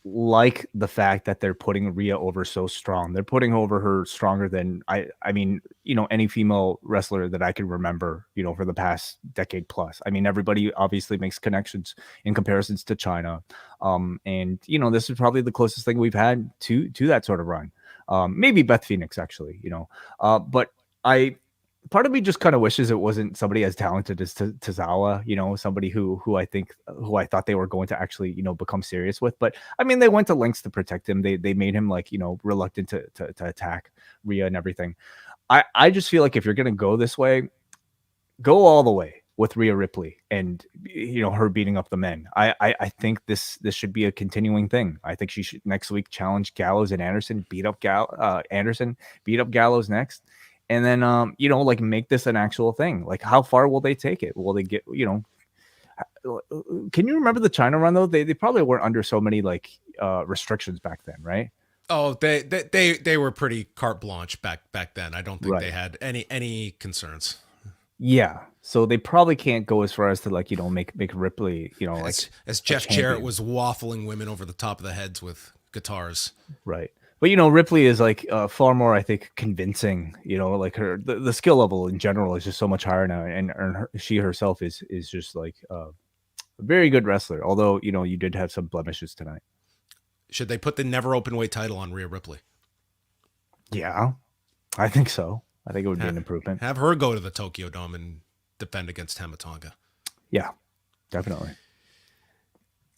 like the fact that they're putting Rhea over so strong. They're putting over her stronger than any female wrestler that I can remember, for the past decade plus. I mean, everybody obviously makes connections in comparisons to China. And this is probably the closest thing we've had to that sort of run. Maybe Beth Phoenix, actually, but part of me just kind of wishes it wasn't somebody as talented as Tozawa, you know, somebody who I thought they were going to actually, you know, become serious with. But I mean, they went to lengths to protect him. They made him like, you know, reluctant to attack Rhea and everything. I just feel like if you're gonna go this way, go all the way with Rhea Ripley and, you know, her beating up the men. I think this should be a continuing thing. I think she should next week challenge Gallows and Anderson, beat up Gallows next. And then, you know, like make this an actual thing. Like, how far will they take it? Will they get, you know, can you remember the China run though? They probably weren't under so many like restrictions back then, right? Oh, they were pretty carte blanche back then. I don't think they had any concerns. Yeah. So they probably can't go as far as to like, you know, make Ripley, you know, like as Jeff Jarrett was waffling women over the top of the heads with guitars. Right. But, you know, Ripley is like far more, I think, convincing, you know, like the skill level in general is just so much higher now. And she herself is just like a very good wrestler. Although, you know, you did have some blemishes tonight. Should they put the never open weight title on Rhea Ripley? Yeah, I think so. I think it would be an improvement. Have her go to the Tokyo Dome and defend against Tama Tonga. Yeah, definitely.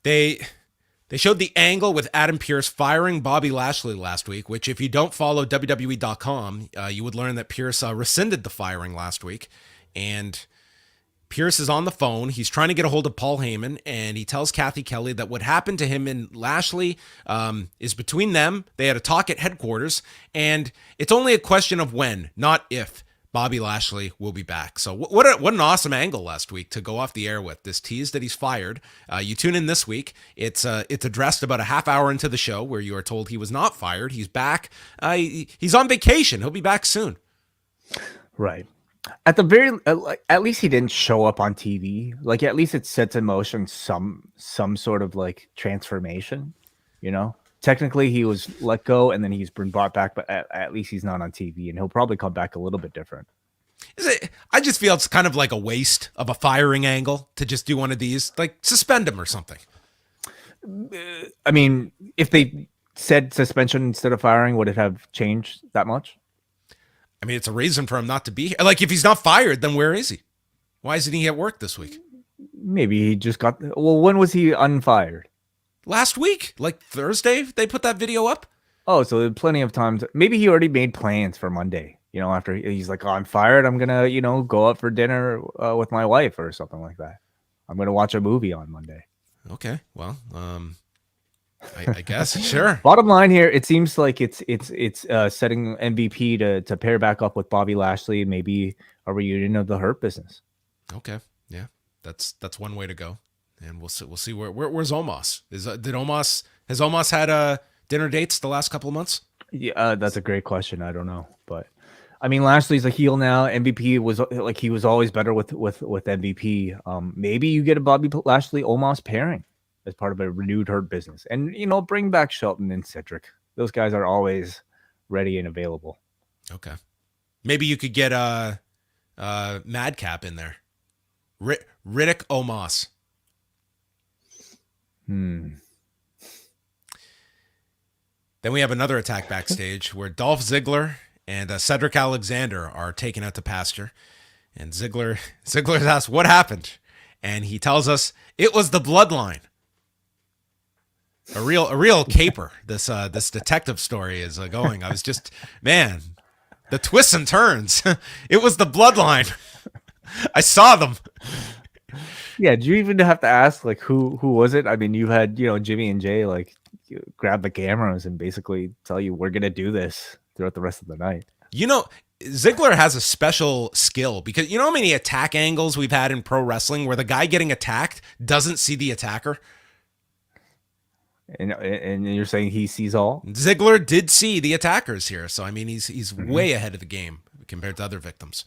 They showed the angle with Adam Pearce firing Bobby Lashley last week, which if you don't follow WWE.com, you would learn that Pearce rescinded the firing last week. And Pearce is on the phone. He's trying to get a hold of Paul Heyman, and he tells Kathy Kelly that what happened to him and Lashley is between them. They had a talk at headquarters, and it's only a question of when, not if, Bobby Lashley will be back. So what an awesome angle last week to go off the air with. This tease that he's fired. You tune in this week. It's addressed about a half hour into the show where you are told he was not fired. He's back. He's on vacation. He'll be back soon. Right. At the very, at least he didn't show up on TV. Like, at least it sets in motion some sort of like transformation, you know? Technically, he was let go and then he's been brought back, but at least he's not on TV, and he'll probably come back a little bit different. I just feel it's kind of like a waste of a firing angle to just do one of these, like suspend him or something. I mean, if they said suspension instead of firing, would it have changed that much? I mean, it's a reason for him not to be here. Like, if he's not fired, then where is he? Why isn't he at work this week? Maybe he just got... Well, when was he unfired? Last week. Like Thursday, they put that video up. Oh, so plenty of times. Maybe he already made plans for Monday. You know, after he's like, oh, I'm fired. I'm going to, you know, go out for dinner with my wife or something like that. I'm going to watch a movie on Monday. Okay. Well, I guess. Sure. Bottom line here, it seems like it's setting MVP to pair back up with Bobby Lashley, maybe a reunion of the Hurt Business. Okay, yeah, that's one way to go, and we'll see where's Omos? Has Omos had dinner dates the last couple of months? Yeah, that's a great question. I don't know, but I mean, Lashley's a heel now. MVP was like he was always better with MVP. Maybe you get a Bobby Lashley Omos pairing as part of a renewed Hurt Business. And, you know, bring back Shelton and Cedric. Those guys are always ready and available. Okay. Maybe you could get Madcap in there. Riddick Omos. Then we have another attack backstage where Dolph Ziggler and Cedric Alexander are taken out to pasture. And Ziggler asks, what happened? And he tells us it was the bloodline. A real caper. This detective story is going. I was just, man, the twists and turns. It was the bloodline. I saw them. Yeah, do you even have to ask like who was it? I mean, you had, you know, Jimmy and Jay like grab the cameras and basically tell you we're gonna do this throughout the rest of the night. You know, Ziggler has a special skill because you know how many attack angles we've had in pro wrestling where the guy getting attacked doesn't see the attacker? And you're saying he sees all? Ziggler did see the attackers here, so I mean he's way ahead of the game compared to other victims.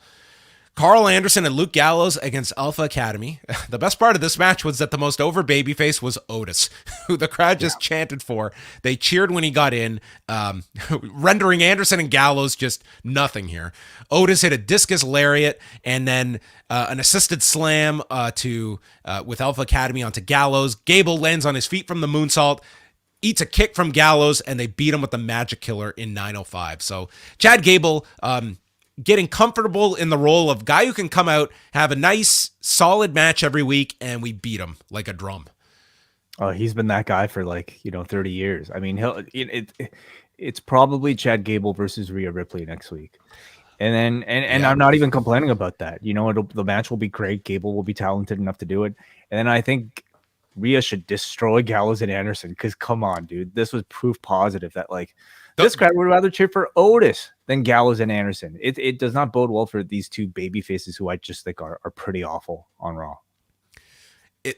Karl Anderson and Luke Gallows against Alpha Academy. The best part of this match was that the most over babyface was Otis, who the crowd just chanted for. They cheered when he got in, rendering Anderson and Gallows just nothing here. Otis hit a discus lariat and then an assisted slam with Alpha Academy onto Gallows. Gable lands on his feet from the moonsault, eats a kick from Gallows, and they beat him with the Magic Killer in 9:05. So Chad Gable getting comfortable in the role of guy who can come out, have a nice, solid match every week, and we beat him like a drum. Oh, he's been that guy for 30 years. I mean, it's probably Chad Gable versus Rhea Ripley next week. And I'm not even complaining about that. The match will be great. Gable will be talented enough to do it. And then I think Rhea should destroy Gallows and Anderson, because come on, dude. This was proof positive that this crowd would rather cheer for Otis than Gallows and Anderson. It does not bode well for these two baby faces who I just think are pretty awful on Raw.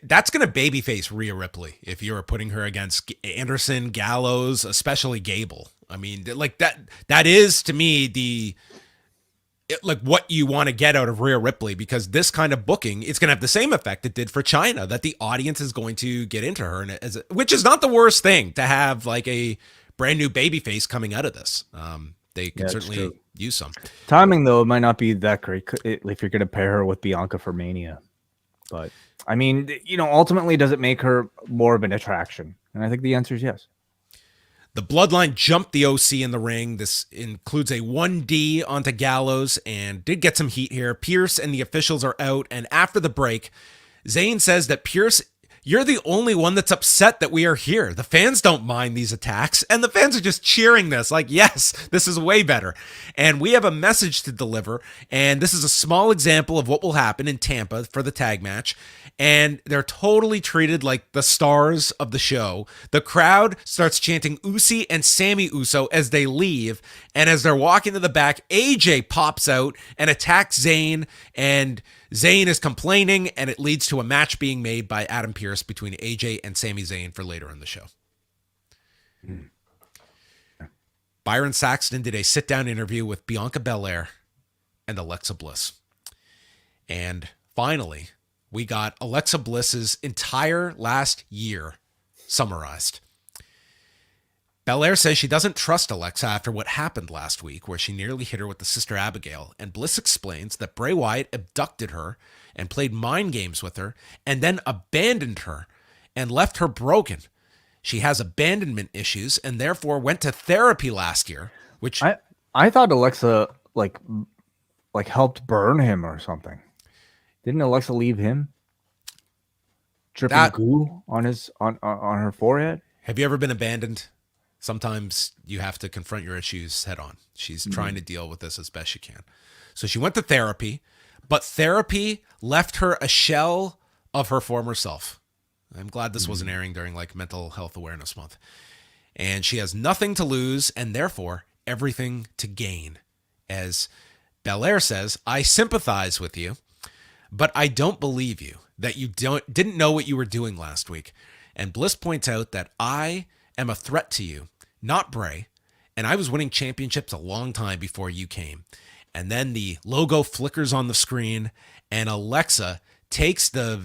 That's going to babyface Rhea Ripley if you were putting her against Anderson, Gallows, especially Gable. I mean, that is to me what you want to get out of Rhea Ripley, because this kind of booking, it's going to have the same effect it did for China, that the audience is going to get into her, which is not the worst thing to have a brand new babyface coming out of this. They can certainly use some. Timing, though, might not be that great if you're going to pair her with Bianca for Mania. But, I mean, ultimately, does it make her more of an attraction? And I think the answer is yes. The Bloodline jumped the OC in the ring. This includes a 1D onto Gallows and did get some heat here. Pierce and the officials are out. And after the break, Zayn says that Pierce, you're the only one that's upset that we are here. The fans don't mind these attacks. And the fans are just cheering this yes, this is way better. And we have a message to deliver. And this is a small example of what will happen in Tampa for the tag match. And they're totally treated like the stars of the show. The crowd starts chanting Usi and Sami Uso as they leave. And as they're walking to the back, AJ pops out and attacks Zayn. And Zayn is complaining, and it leads to a match being made by Adam Pearce between AJ and Sami Zayn for later in the show. Byron Saxton did a sit-down interview with Bianca Belair and Alexa Bliss. And finally, we got Alexa Bliss's entire last year summarized. Belair says she doesn't trust Alexa after what happened last week, where she nearly hit her with the Sister Abigail, and Bliss explains that Bray Wyatt abducted her and played mind games with her and then abandoned her and left her broken. She has abandonment issues and therefore went to therapy last year, which I thought Alexa helped burn him or something. Didn't Alexa leave him dripping goo on her forehead? Have you ever been abandoned? Sometimes you have to confront your issues head on. She's trying to deal with this as best she can. So she went to therapy, but therapy left her a shell of her former self. I'm glad this wasn't airing during Mental Health Awareness Month. And she has nothing to lose and therefore everything to gain. As Belair says, I sympathize with you, but I don't believe you that you didn't know what you were doing last week. And Bliss points out that I am a threat to you, not Bray, and I was winning championships a long time before you came. And then the logo flickers on the screen, and Alexa takes the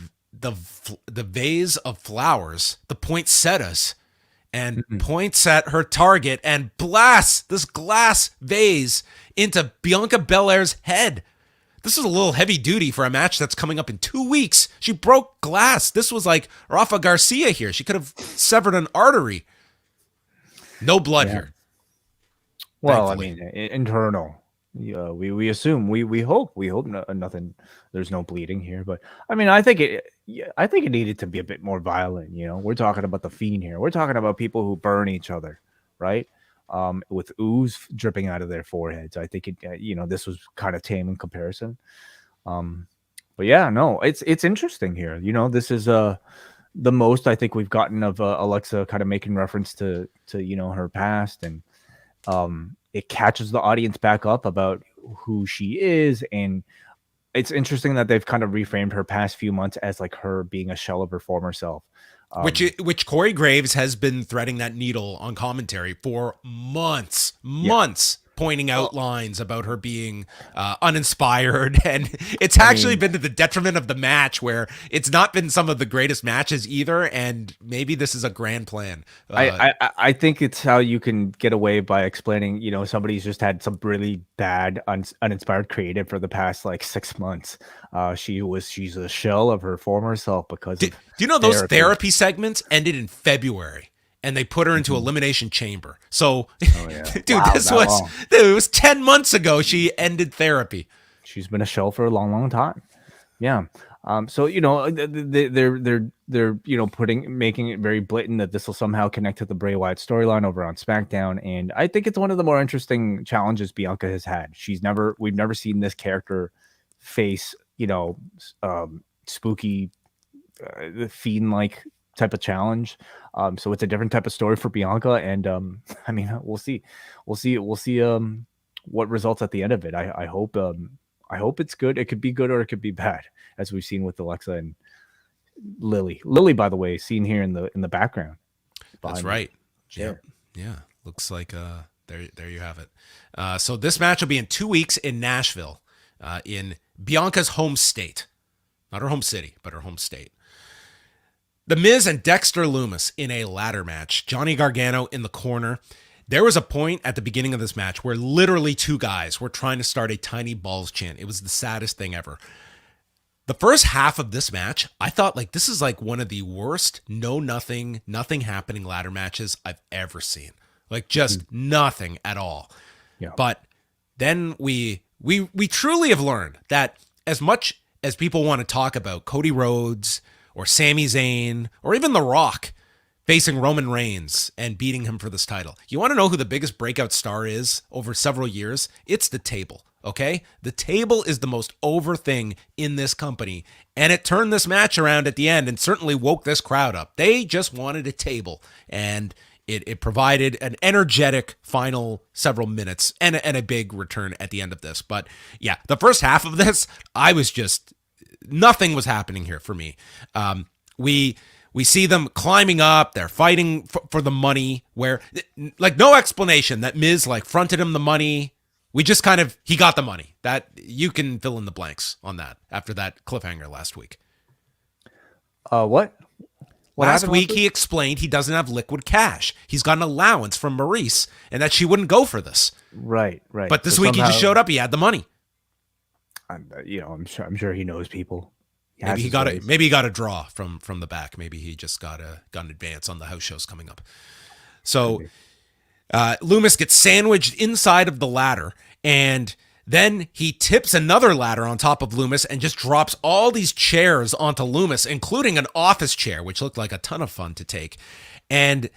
vase of flowers, the poinsettias, and points at her target and blasts this glass vase into Bianca Belair's head. This is a little heavy duty for a match that's coming up in 2 weeks. She broke glass. This was like Rafa Garcia here. She could have severed an artery. No blood here. Well, thankfully. I mean, internal. We assume, we hope nothing. There's no bleeding here, but I mean, I think it needed to be a bit more violent. We're talking about the Fiend here. We're talking about people who burn each other, right? With ooze dripping out of their foreheads. I think this was kind of tame in comparison. But yeah, no, it's interesting here. This is the most I think we've gotten of Alexa kind of making reference to her past, and it catches the audience back up about who she is. And it's interesting that they've kind of reframed her past few months as her being a shell of her former self. Which Corey Graves has been threading that needle on commentary for months, pointing out lines about her being uninspired. And it's actually been to the detriment of the match, where it's not been some of the greatest matches either. And maybe this is a grand plan. I think it's how you can get away by explaining, somebody's just had some really bad, uninspired creative for the past 6 months. She's a shell of her former self because do you know those therapy segments ended in February? and they put her into Elimination Chamber. So, dude, Wow, it was 10 months ago she ended therapy. She's been a shell for a long, long time. Yeah. So, you know, they're you know, making it very blatant that this will somehow connect to the Bray Wyatt storyline over on SmackDown. And I think it's one of the more interesting challenges Bianca has had. We've never seen this character face, you know, spooky, fiend-like type of challenge. So it's a different type of story for Bianca. And I mean, we'll see what results at the end of it. I hope it's good. It could be good or it could be bad, as we've seen with Alexa and Lily. Lily, by the way, seen here in the background. That's right. Yeah. Looks like there you have it. So this match will be in 2 weeks in Nashville, in Bianca's home state. Not her home city, but her home state. The Miz and Dexter Lumis in a ladder match. Johnny Gargano in the corner. There was a point at the beginning of this match where literally two guys were trying to start a tiny balls chant. It was the saddest thing ever. The first half of this match, I thought, like, this is like one of the worst nothing happening ladder matches I've ever seen. Like, just nothing at all. Yeah. But then we truly have learned that as much as people want to talk about Cody Rhodes or Sami Zayn or even The Rock facing Roman Reigns and beating him for this title, you want to know who the biggest breakout star is over several years? It's the table, okay? The table is the most over thing in this company, and it turned this match around at the end and certainly woke this crowd up. They just wanted a table, and it provided an energetic final several minutes and a big return at the end of this. But yeah, the first half of this, nothing was happening here for me. We see them climbing up. They're fighting for the money, where, like, no explanation that Miz, like, fronted him the money. We just he got the money. That, you can fill in the blanks on that after that cliffhanger last week. What last week he explained he doesn't have liquid cash. He's got an allowance from Maurice and that she wouldn't go for this. Right. But this week he just showed up. He had the money. I'm sure he knows people. Maybe he got a draw from the back. Maybe he just got an advance on the house shows coming up. So Lumis gets sandwiched inside of the ladder, and then he tips another ladder on top of Lumis and just drops all these chairs onto Lumis, including an office chair, which looked like a ton of fun to take. And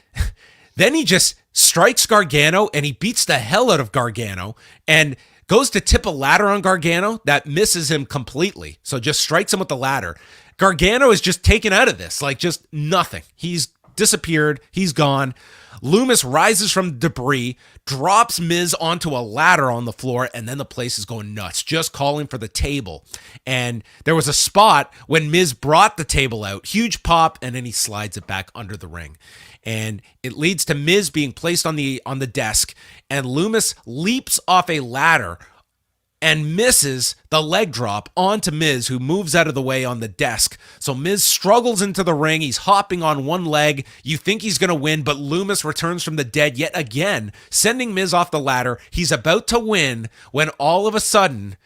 then he just strikes Gargano, and he beats the hell out of Gargano, and goes to tip a ladder on Gargano that misses him completely. So just strikes him with the ladder. Gargano is just taken out of this, like, just nothing. He's disappeared. He's gone. Lumis rises from debris, drops Miz onto a ladder on the floor, and then the place is going nuts, just calling for the table. And there was a spot when Miz brought the table out, huge pop, and then he slides it back under the ring. And it leads to Miz being placed on the desk, and Lumis leaps off a ladder and misses the leg drop onto Miz, who moves out of the way on the desk. So Miz struggles into the ring. He's hopping on one leg. You think he's going to win, but Lumis returns from the dead yet again, sending Miz off the ladder. He's about to win when all of a sudden,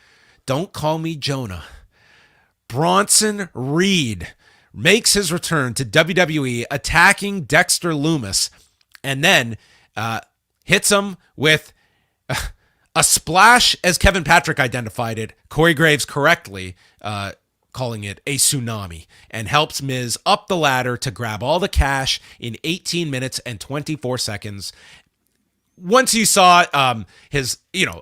don't call me Jonah, Bronson Reed makes his return to WWE, attacking Dexter Lumis, and then hits him with a splash, as Kevin Patrick identified it, Corey Graves correctly calling it a tsunami, and helps Miz up the ladder to grab all the cash in 18 minutes and 24 seconds. Once you saw his,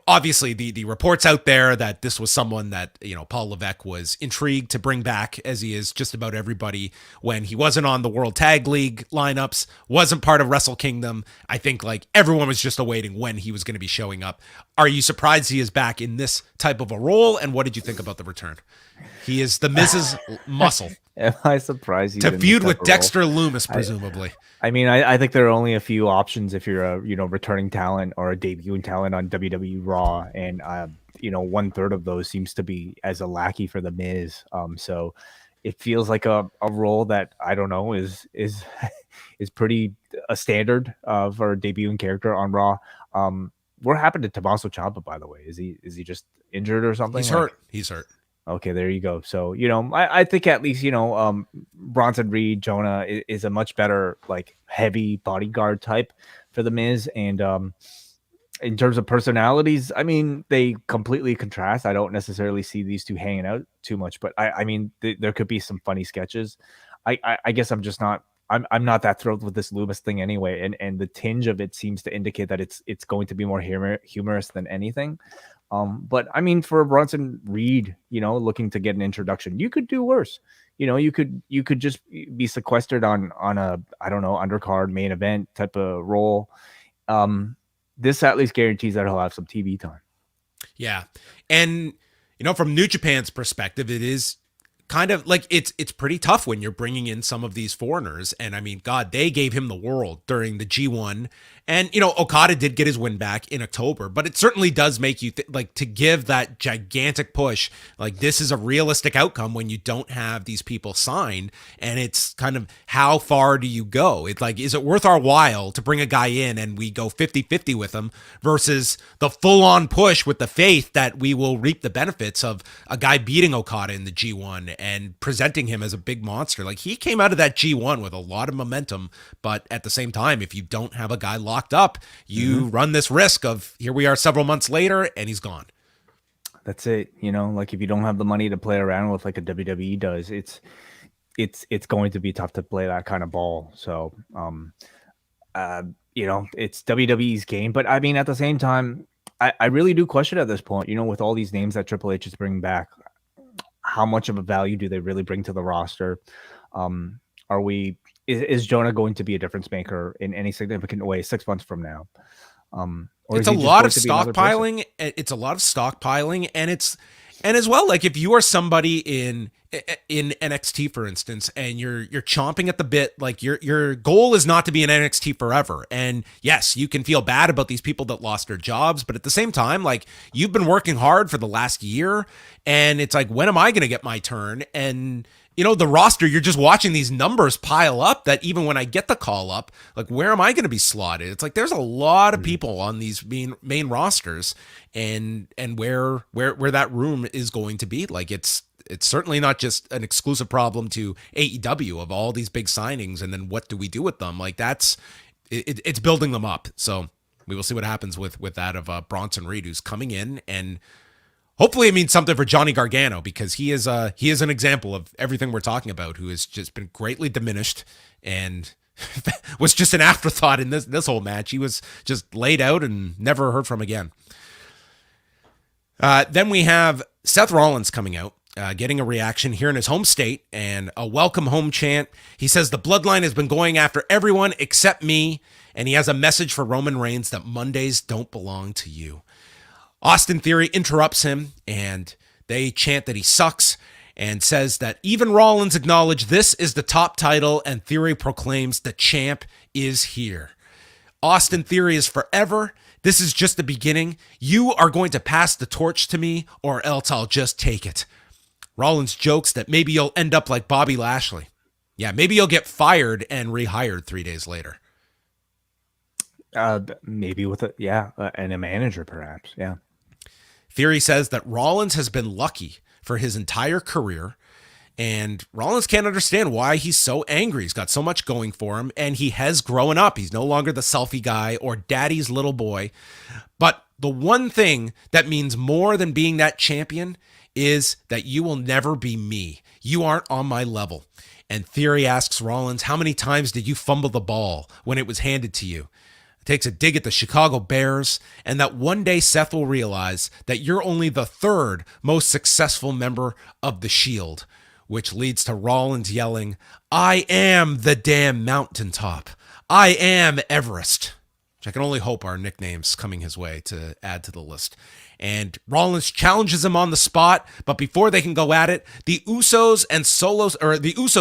obviously the reports out there that this was someone that, Paul Levesque was intrigued to bring back, as he is just about everybody, when he wasn't on the World Tag League lineups, wasn't part of Wrestle Kingdom. I think, like, everyone was just awaiting when he was going to be showing up. Are you surprised he is back in this type of a role? And what did you think about the return? He is the Miz's muscle. Am I surprised he's to feud with Dexter Lumis, presumably? I mean, I think there are only a few options if you're a returning talent or a debuting talent on WWE Raw, and 1/3 of those seems to be as a lackey for the Miz. So it feels like a role that, I don't know, is pretty a standard for a debuting character on Raw. What happened to Tommaso Ciampa, by the way? Is he just injured or something? He's hurt. Okay, there you go. So, I think at least, Bronson Reed, Jonah is a much better, like, heavy bodyguard type for the Miz. And in terms of personalities, I mean, they completely contrast. I don't necessarily see these two hanging out too much, but I mean, there could be some funny sketches. I guess I'm just not. I'm not that thrilled with this Lumis thing anyway, and the tinge of it seems to indicate that it's going to be more humorous than anything. But I mean, for Bronson Reed, looking to get an introduction, you could do worse. You could just be sequestered on a, I don't know, undercard main event type of role. This at least guarantees that he'll have some TV time. Yeah. And, from New Japan's perspective, it is kind of like it's pretty tough when you're bringing in some of these foreigners. And I mean, God, they gave him the world during the G1. And, Okada did get his win back in October, but it certainly does make you like to give that gigantic push. Like, this is a realistic outcome when you don't have these people signed. And it's kind of, how far do you go? It's like, is it worth our while to bring a guy in and we go 50-50 with him versus the full on push with the faith that we will reap the benefits of a guy beating Okada in the G1 and presenting him as a big monster? Like, he came out of that G1 with a lot of momentum, but at the same time, if you don't have a guy locked up, you run this risk of, here we are several months later and he's gone. That's it. Like, if you don't have the money to play around with like a WWE does, it's going to be tough to play that kind of ball. So, it's WWE's game, but I mean, at the same time, I really do question at this point, with all these names that Triple H is bringing back, how much of a value do they really bring to the roster? Is Jonah going to be a difference maker in any significant way 6 months from now? Or it's a lot of stockpiling. It's a lot of stockpiling, and as well, like, if you are somebody in NXT, for instance, and you're chomping at the bit, like, your goal is not to be in NXT forever. And yes, you can feel bad about these people that lost their jobs, but at the same time, like, you've been working hard for the last year, and it's like, when am I going to get my turn? And the roster, you're just watching these numbers pile up that even when I get the call up, like, where am I going to be slotted? It's like, there's a lot of people on these main rosters, and where that room is going to be. Like, it's certainly not just an exclusive problem to AEW of all these big signings. And then what do we do with them? Like, it's building them up. So we will see what happens with that of Bronson Reed, who's coming in, and hopefully it means something for Johnny Gargano, because he is an example of everything we're talking about, who has just been greatly diminished and was just an afterthought in this whole match. He was just laid out and never heard from again. Then we have Seth Rollins coming out, getting a reaction here in his home state and a welcome home chant. He says the bloodline has been going after everyone except me, and he has a message for Roman Reigns that Mondays don't belong to you. Austin Theory interrupts him, and they chant that he sucks and says that even Rollins acknowledged this is the top title, and Theory proclaims the champ is here. Austin Theory is forever. This is just the beginning. You are going to pass the torch to me, or else I'll just take it. Rollins jokes that maybe you'll end up like Bobby Lashley. Yeah, maybe you'll get fired and rehired 3 days later. Maybe with and a manager perhaps. Yeah. Theory says that Rollins has been lucky for his entire career, and Rollins can't understand why he's so angry. He's got so much going for him, and he has grown up. He's no longer the selfie guy or daddy's little boy. But the one thing that means more than being that champion is that you will never be me. You aren't on my level. And Theory asks Rollins, how many times did you fumble the ball when it was handed to you? Takes a dig at the Chicago Bears, and that one day Seth will realize that you're only the third most successful member of the Shield, which leads to Rollins yelling, I am the damn mountaintop. I am Everest. Which I can only hope are nicknames coming his way to add to the list. And Rollins challenges him on the spot, but before they can go at it, the Usos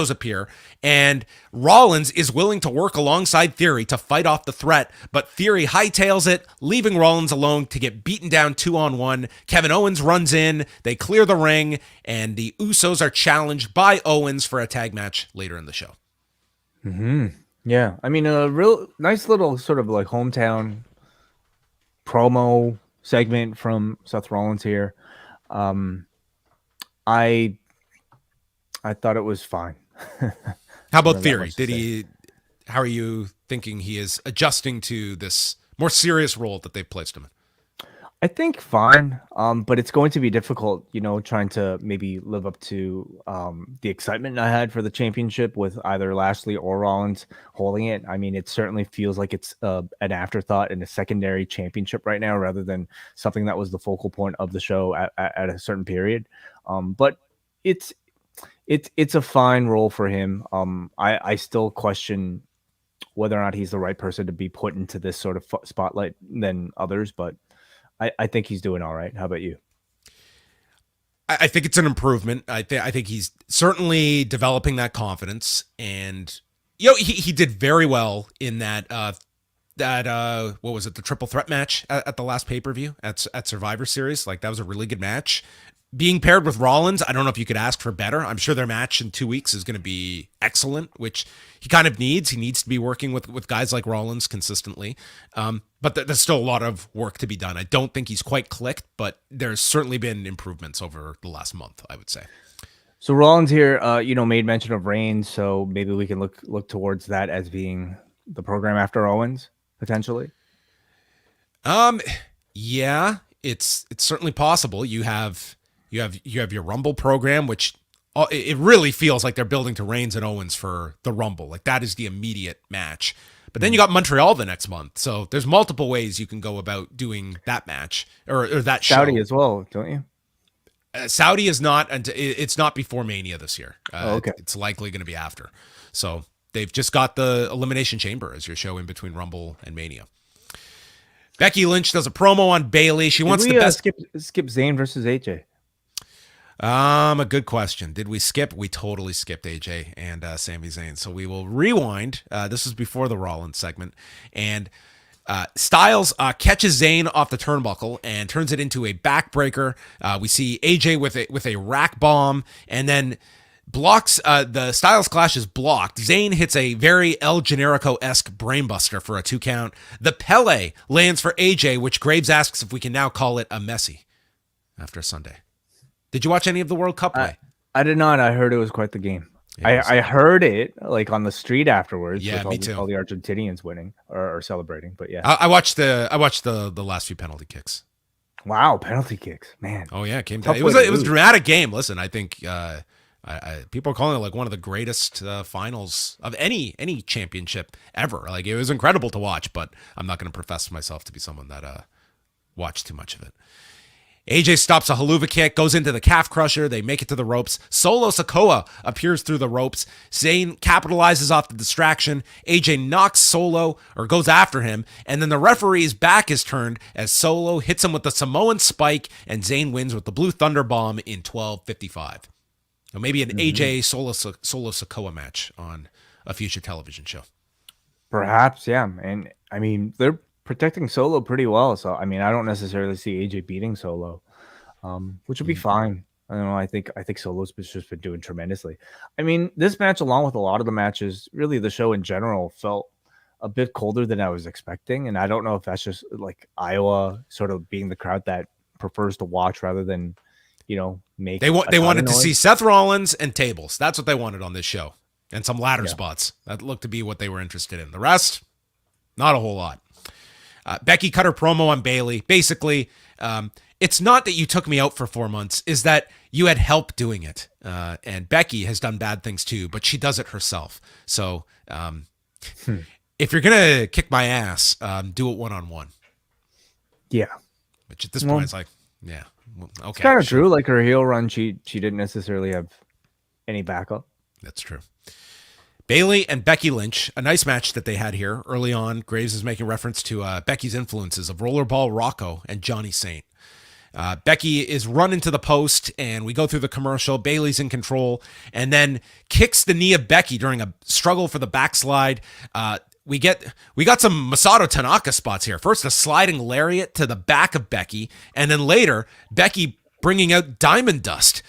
appear, and Rollins is willing to work alongside Theory to fight off the threat, but Theory hightails it, leaving Rollins alone to get beaten down 2-on-1. Kevin Owens runs in, they clear the ring, and the Usos are challenged by Owens for a tag match later in the show. Yeah, I mean, a real nice little sort of like hometown promo segment from Seth Rollins here. I thought it was fine. How about Theory? How are you thinking he is adjusting to this more serious role that they've placed him in? I think fine, but it's going to be difficult, trying to maybe live up to the excitement I had for the championship with either Lashley or Rollins holding it. I mean, it certainly feels like it's an afterthought and a secondary championship right now, rather than something that was the focal point of the show at a certain period. But it's a fine role for him. I still question whether or not he's the right person to be put into this sort of spotlight than others, but I think he's doing all right. How about you? I think it's an improvement. I think he's certainly developing that confidence, and he did very well in that what was it, the triple threat match at the last pay-per-view at Survivor Series. Like, that was a really good match. Being paired with Rollins, I don't know if you could ask for better. I'm sure their match in 2 weeks is going to be excellent, which he kind of needs. He needs to be working with guys like Rollins consistently. But there's still a lot of work to be done. I don't think he's quite clicked, but there's certainly been improvements over the last month, I would say. So Rollins here, made mention of Reigns, so maybe we can look towards that as being the program after Owens, potentially. Yeah, it's certainly possible. You have your Rumble program, which it really feels like they're building to Reigns and Owens for the Rumble. Like, that is the immediate match. But then you got Montreal the next month. So there's multiple ways you can go about doing that match or that show. Saudi as well, don't you? Saudi is not, it's not before Mania this year. Okay. It's likely going to be after. So they've just got the Elimination Chamber as your show in between Rumble and Mania. Becky Lynch does a promo on Bayley. She wants the best. Skip Zayn versus AJ. A good question. Did we skip? We totally skipped AJ and Sami Zayn. So we will rewind. This was before the Rollins segment. And Styles catches Zayn off the turnbuckle and turns it into a backbreaker. We see AJ with a rack bomb, and then blocks the Styles Clash is blocked. Zayn hits a very El Generico-esque brainbuster for a 2 count. The Pele lands for AJ, which Graves asks if we can now call it a Messi after Sunday. Did you watch any of the World Cup play? I did not. I heard it was quite the game. Yeah, I heard it like on the street afterwards. Yeah, me too. All the Argentinians winning or celebrating, but yeah. I watched the last few penalty kicks. Wow, penalty kicks, man. Oh yeah, it came down. It was a dramatic game. Listen, I think people are calling it like one of the greatest finals of any championship ever. Like, it was incredible to watch, but I'm not going to profess myself to be someone that watched too much of it. AJ stops a haluva kick, goes into the calf crusher. They make it to the ropes. Solo Sikoa appears through the ropes. Zayn capitalizes off the distraction. AJ knocks Solo, or goes after him, and then the referee's back is turned as Solo hits him with the Samoan spike, and Zayn wins with the Blue Thunder Bomb in 12:55. Or maybe an AJ Solo Sikoa match on a future television show. Perhaps, yeah. And I mean, they're protecting Solo pretty well, so I mean, I don't necessarily see AJ beating Solo, which would be fine. I don't know. I think Solo's just been doing tremendously. I mean, this match, along with a lot of the matches, really the show in general, felt a bit colder than I was expecting, and I don't know if that's just like Iowa sort of being the crowd that prefers to watch rather than, make. They wanted to see Seth Rollins and tables. That's what they wanted on this show, and some ladder spots. That looked to be what they were interested in. The rest, not a whole lot. Becky cut her promo on Bayley. Basically, it's not that you took me out for 4 months, is that you had help doing it. And Becky has done bad things too, but she does it herself. So if you're going to kick my ass, do it one-on-one. Yeah. Which at this point is like, yeah, okay. It's kind of true. Like, her heel run, she didn't necessarily have any backup. That's true. Bayley and Becky Lynch, a nice match that they had here early on. Graves is making reference to Becky's influences of Rollerball Rocco and Johnny Saint. Becky is run into the post, and we go through the commercial. Bayley's in control, and then kicks the knee of Becky during a struggle for the backslide. We got some Masato Tanaka spots here. First, a sliding lariat to the back of Becky, and then later, Becky bringing out Diamond Dust.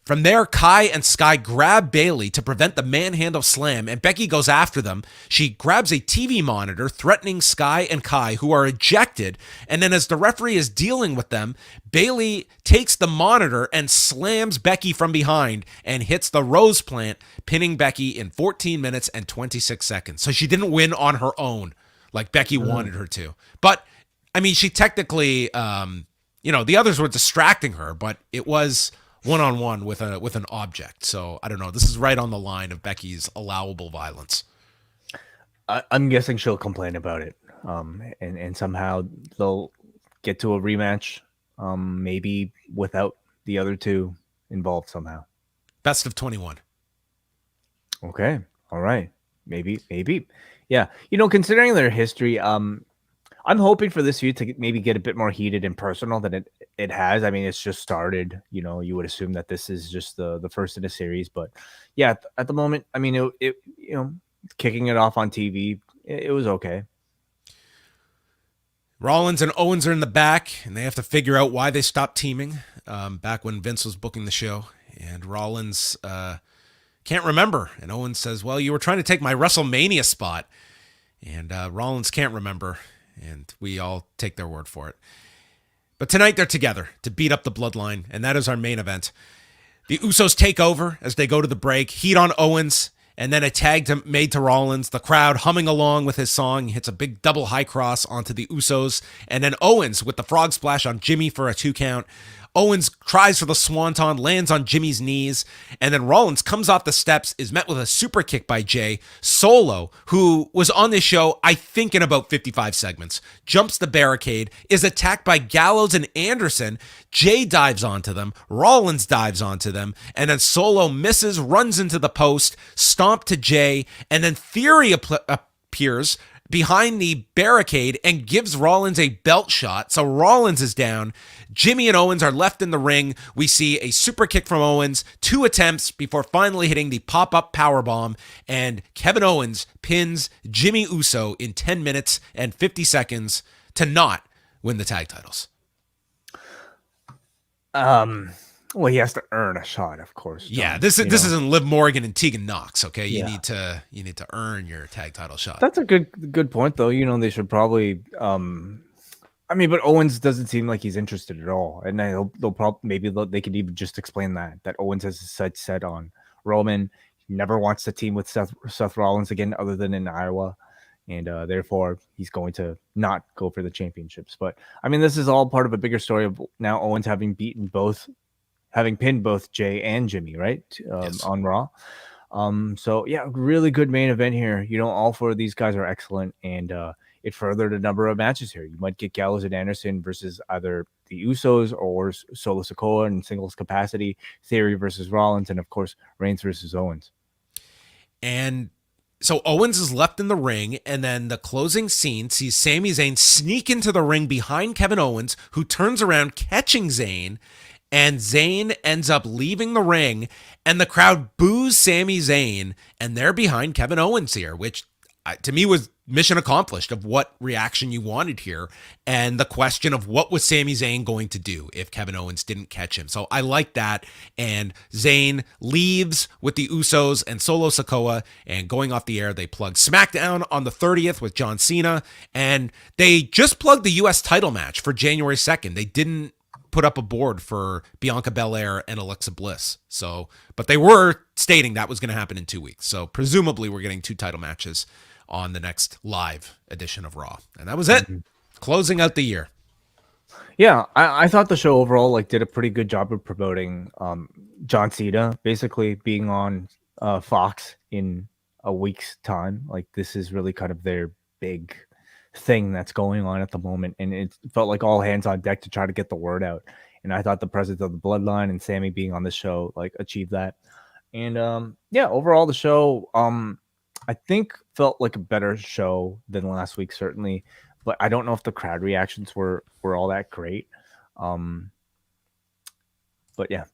From there, Kai and Sky grab Bayley to prevent the manhandle slam, and Becky goes after them. She grabs a TV monitor, threatening Sky and Kai, who are ejected, and then as the referee is dealing with them, Bayley takes the monitor and slams Becky from behind and hits the rose plant, pinning Becky in 14 minutes and 26 seconds. So she didn't win on her own like Becky wanted her to. But, I mean, she technically, the others were distracting her, but it was one-on-one with an object. So I don't know. This is right on the line of Becky's allowable violence. I'm guessing she'll complain about it. And somehow they'll get to a rematch, maybe without the other two involved somehow. Best of 21. Okay. All right. Maybe. Yeah. Considering their history, I'm hoping for this feud to maybe get a bit more heated and personal than it has. I mean, it's just started. You would assume that this is just the first in a series, but yeah, at the moment, I mean, it kicking it off on TV, it was okay. Rollins and Owens are in the back, and they have to figure out why they stopped teaming back when Vince was booking the show. And Rollins can't remember, and Owens says, "Well, you were trying to take my WrestleMania spot," and Rollins can't remember. And we all take their word for it. But tonight they're together to beat up the Bloodline, and that is our main event. The Usos take over as they go to the break, heat on Owens, and then a tag made to Rollins. The crowd humming along with his song, hits a big double high cross onto the Usos, and then Owens with the frog splash on Jimmy for a 2 count. Owens tries for the swanton, lands on Jimmy's knees, and then Rollins comes off the steps, is met with a super kick by Jay. Solo, who was on this show, I think, in about 55 segments, jumps the barricade, is attacked by Gallows and Anderson. Jay dives onto them, Rollins dives onto them, and then Solo misses, runs into the post, stomp to Jay, and then Theory appears behind the barricade and gives Rollins a belt shot. So Rollins is down. Jimmy and Owens are left in the ring. We see a super kick from Owens, 2 attempts before finally hitting the pop-up powerbomb, and Kevin Owens pins Jimmy Uso in 10 minutes and 50 seconds to not win the tag titles. Well, he has to earn a shot, of course. John. Yeah, this isn't Liv Morgan and Tegan Knox. Okay, you need to earn your tag title shot. That's a good point, though. They should probably. But Owens doesn't seem like he's interested at all, and they'll probably they could even just explain that Owens has his sights set on Roman. He never wants to team with Seth Rollins again, other than in Iowa, and therefore he's going to not go for the championships. But I mean, this is all part of a bigger story of now Owens having pinned both Jay and Jimmy, right? Yes. On Raw. So yeah, really good main event here. All 4 of these guys are excellent, and it furthered a number of matches here. You might get Gallows and Anderson versus either the Usos or Solo Sikoa in singles capacity, Theory versus Rollins, and of course Reigns versus Owens. And so Owens is left in the ring, and then the closing scene sees Sami Zayn sneak into the ring behind Kevin Owens, who turns around catching Zayn, and Zayn ends up leaving the ring, and the crowd boos Sami Zayn, and they're behind Kevin Owens here, which to me was mission accomplished of what reaction you wanted here, and the question of what was Sami Zayn going to do if Kevin Owens didn't catch him. So I like that, and Zayn leaves with the Usos and Solo Sikoa, and going off the air, they plug SmackDown on the 30th with John Cena, and they just plugged the U.S. title match for January 2nd. They didn't put up a board for Bianca Belair and Alexa Bliss. So, but they were stating that was going to happen in 2 weeks. So presumably we're getting 2 title matches on the next live edition of Raw. And that was it. Closing out the year. Yeah, I thought the show overall did a pretty good job of promoting John Cena basically being on Fox in a week's time. This is really kind of their big thing that's going on at the moment, and it felt like all hands on deck to try to get the word out. And I thought the presence of the Bloodline and Sami being on the show achieved that. And overall the show I think felt like a better show than last week, certainly, but I don't know if the crowd reactions were all that great. But yeah,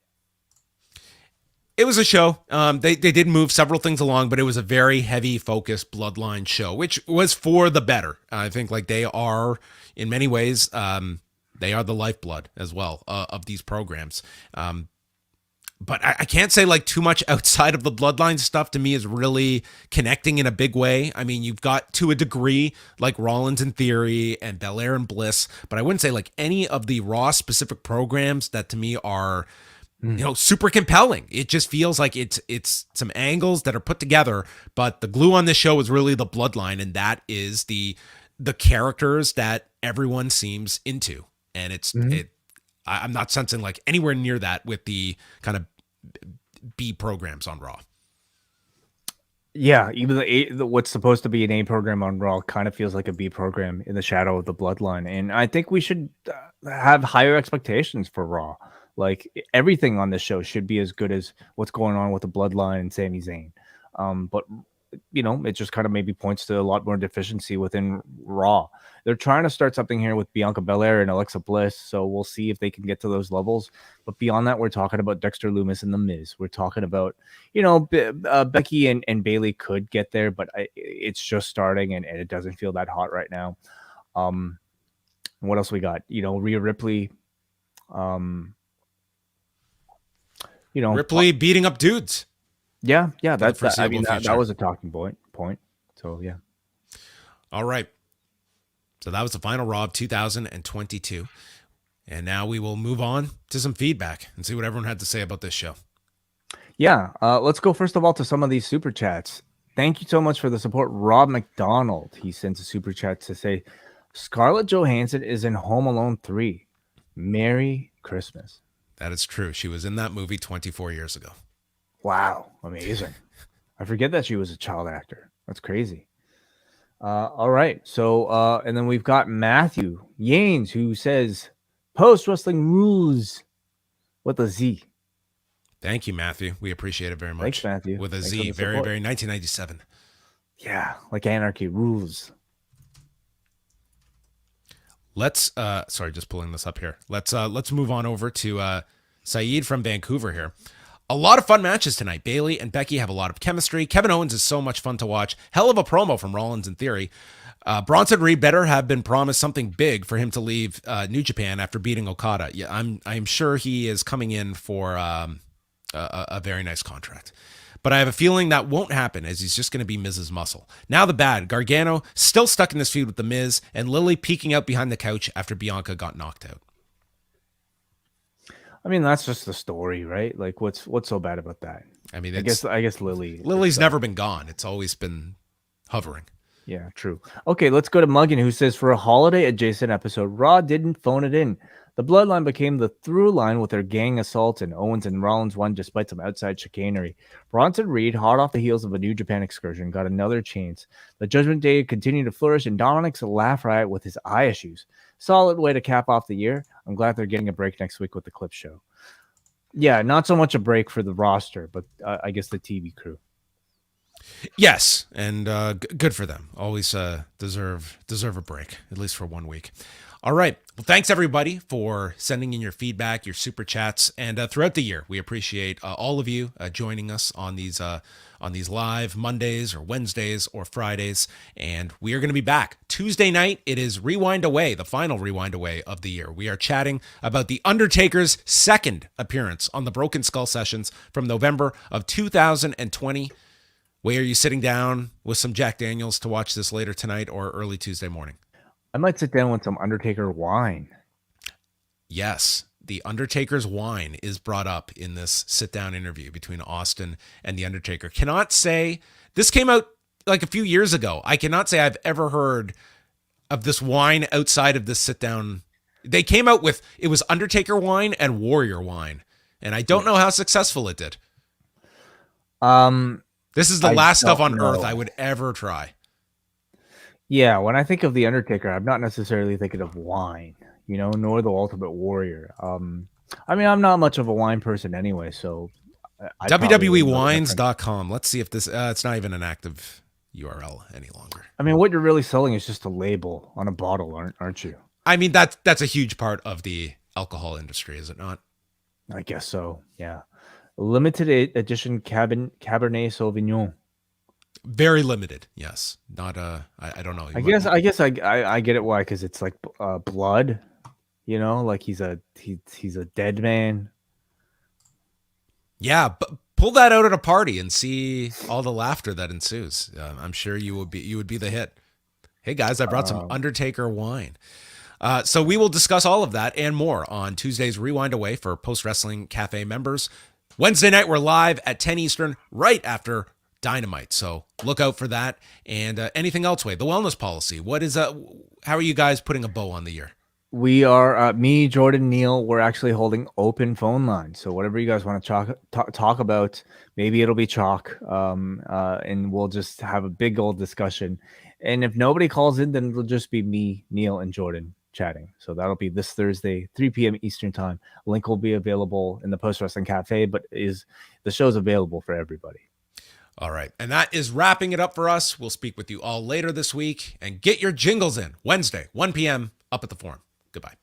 it was a show. They did move several things along, but it was a very heavy focused Bloodline show, which was for the better. I think they are in many ways, they are the lifeblood as well of these programs. But I can't say like too much outside of the bloodline stuff to me is really connecting in a big way. I mean, you've got to a degree like Rollins in theory and Belair and Bliss, but I wouldn't say like any of the Raw specific programs that to me are, super compelling. It just feels like it's some angles that are put together, but the glue on this show is really the bloodline, and that is the characters that everyone seems into. And I'm not sensing like anywhere near that with the kind of B programs on Raw. Yeah, even what's supposed to be an A program on Raw kind of feels like a B program in the shadow of the bloodline. And I think we should have higher expectations for Raw. Like everything on this show should be as good as what's going on with the bloodline and Sami Zayn. But it just kind of maybe points to a lot more deficiency within Raw. They're trying to start something here with Bianca Belair and Alexa Bliss, so we'll see if they can get to those levels. But beyond that, we're talking about Dexter Lumis and The Miz. We're talking about, Becky and Bayley could get there, but it's just starting, and it doesn't feel that hot right now. What else we got? Rhea Ripley. Ripley beating up dudes. Yeah, that was a talking point. So yeah. All right. So that was the final Raw of 2022. And now we will move on to some feedback and see what everyone had to say about this show. Yeah, let's go first of all to some of these super chats. Thank you so much for the support. Rob McDonald, he sends a super chat to say, Scarlett Johansson is in Home Alone 3. Merry Christmas. That is true. She was in that movie 24 years ago. Wow, amazing. I forget that she was a child actor. That's crazy. All right. So, and then we've got Matthew Yanes, who says, Post Wrestling Rules with a Z. Thank you, Matthew. We appreciate it very much. Thanks, Matthew. With a Z. Very, very 1997. Yeah, like Anarchy Rules. Let's, just pulling this up here. Let's move on over to Saeed from Vancouver here. A lot of fun matches tonight. Bayley and Becky have a lot of chemistry. Kevin Owens is so much fun to watch. Hell of a promo from Rollins in theory. Bronson Reed better have been promised something big for him to leave New Japan after beating Okada. Yeah, I'm sure he is coming in for a very nice contract. But I have a feeling that won't happen, as he's just going to be Miz's muscle. Now the bad. Gargano still stuck in this feud with the Miz, and Lily peeking out behind the couch after Bianca got knocked out. I mean, that's just the story, right? Like, what's so bad about that? I mean, I guess Lily's never been gone. It's always been hovering. Yeah, true. Okay, let's go to Muggin, who says, for a holiday adjacent episode, Raw didn't phone it in. The bloodline became the through line with their gang assault, and Owens and Rollins won despite some outside chicanery. Bronson Reed, hot off the heels of a New Japan excursion, got another chance. The Judgment Day continued to flourish, and Dominic's a laugh riot with his eye issues. Solid way to cap off the year. I'm glad they're getting a break next week with the clip show. Yeah, not so much a break for the roster, but I guess the TV crew. Yes, and good for them. Always deserve a break, at least for 1 week. All right. Well, thanks everybody for sending in your feedback, your super chats, and throughout the year, we appreciate all of you joining us on these live Mondays or Wednesdays or Fridays. And we are going to be back Tuesday night. It is Rewind Away, the final Rewind Away of the year. We are chatting about The Undertaker's second appearance on the Broken Skull Sessions from November of 2020. Where are you sitting down with some Jack Daniels to watch this later tonight or early Tuesday morning? I might sit down with some Undertaker wine. Yes, the Undertaker's wine is brought up in this sit-down interview between Austin and the Undertaker. Cannot say, this came out like a few years ago. I cannot say I've ever heard of this wine outside of this sit-down. They came out with, it was Undertaker wine and Warrior wine, and I don't know how successful it did. This is the last stuff on earth I would ever try. Yeah, when I think of The Undertaker, I'm not necessarily thinking of wine, nor the Ultimate Warrior. I mean, I'm not much of a wine person anyway, so... WWEWines.com. Let's see if this... it's not even an active URL any longer. I mean, what you're really selling is just a label on a bottle, aren't you? I mean, that's a huge part of the alcohol industry, is it not? I guess so, yeah. Limited edition Cabernet Sauvignon. Very limited, yes. Not I don't know. I guess I get it why, because it's like blood, like he's a dead man. Yeah, but pull that out at a party and see all the laughter that ensues. I'm sure you would be the hit. Hey guys, I brought some Undertaker wine. So we will discuss all of that and more on Tuesday's Rewind Away for Post Wrestling Cafe members. Wednesday night, we're live at 10 Eastern, right after Dynamite. So look out for that. And anything else, Wade? The wellness policy. What is how are you guys putting a bow on the year? We are me, Jordan, Neil. We're actually holding open phone lines. So whatever you guys want to talk about, maybe it'll be chalk. And we'll just have a big old discussion. And if nobody calls in, then it'll just be me, Neil, and Jordan chatting. So that'll be this Thursday, 3 p.m. Eastern time. Link will be available in the Post Wrestling Cafe, but the show's available for everybody. All right. And that is wrapping it up for us. We'll speak with you all later this week, and get your jingles in Wednesday, 1 p.m. up at the Forum. Goodbye.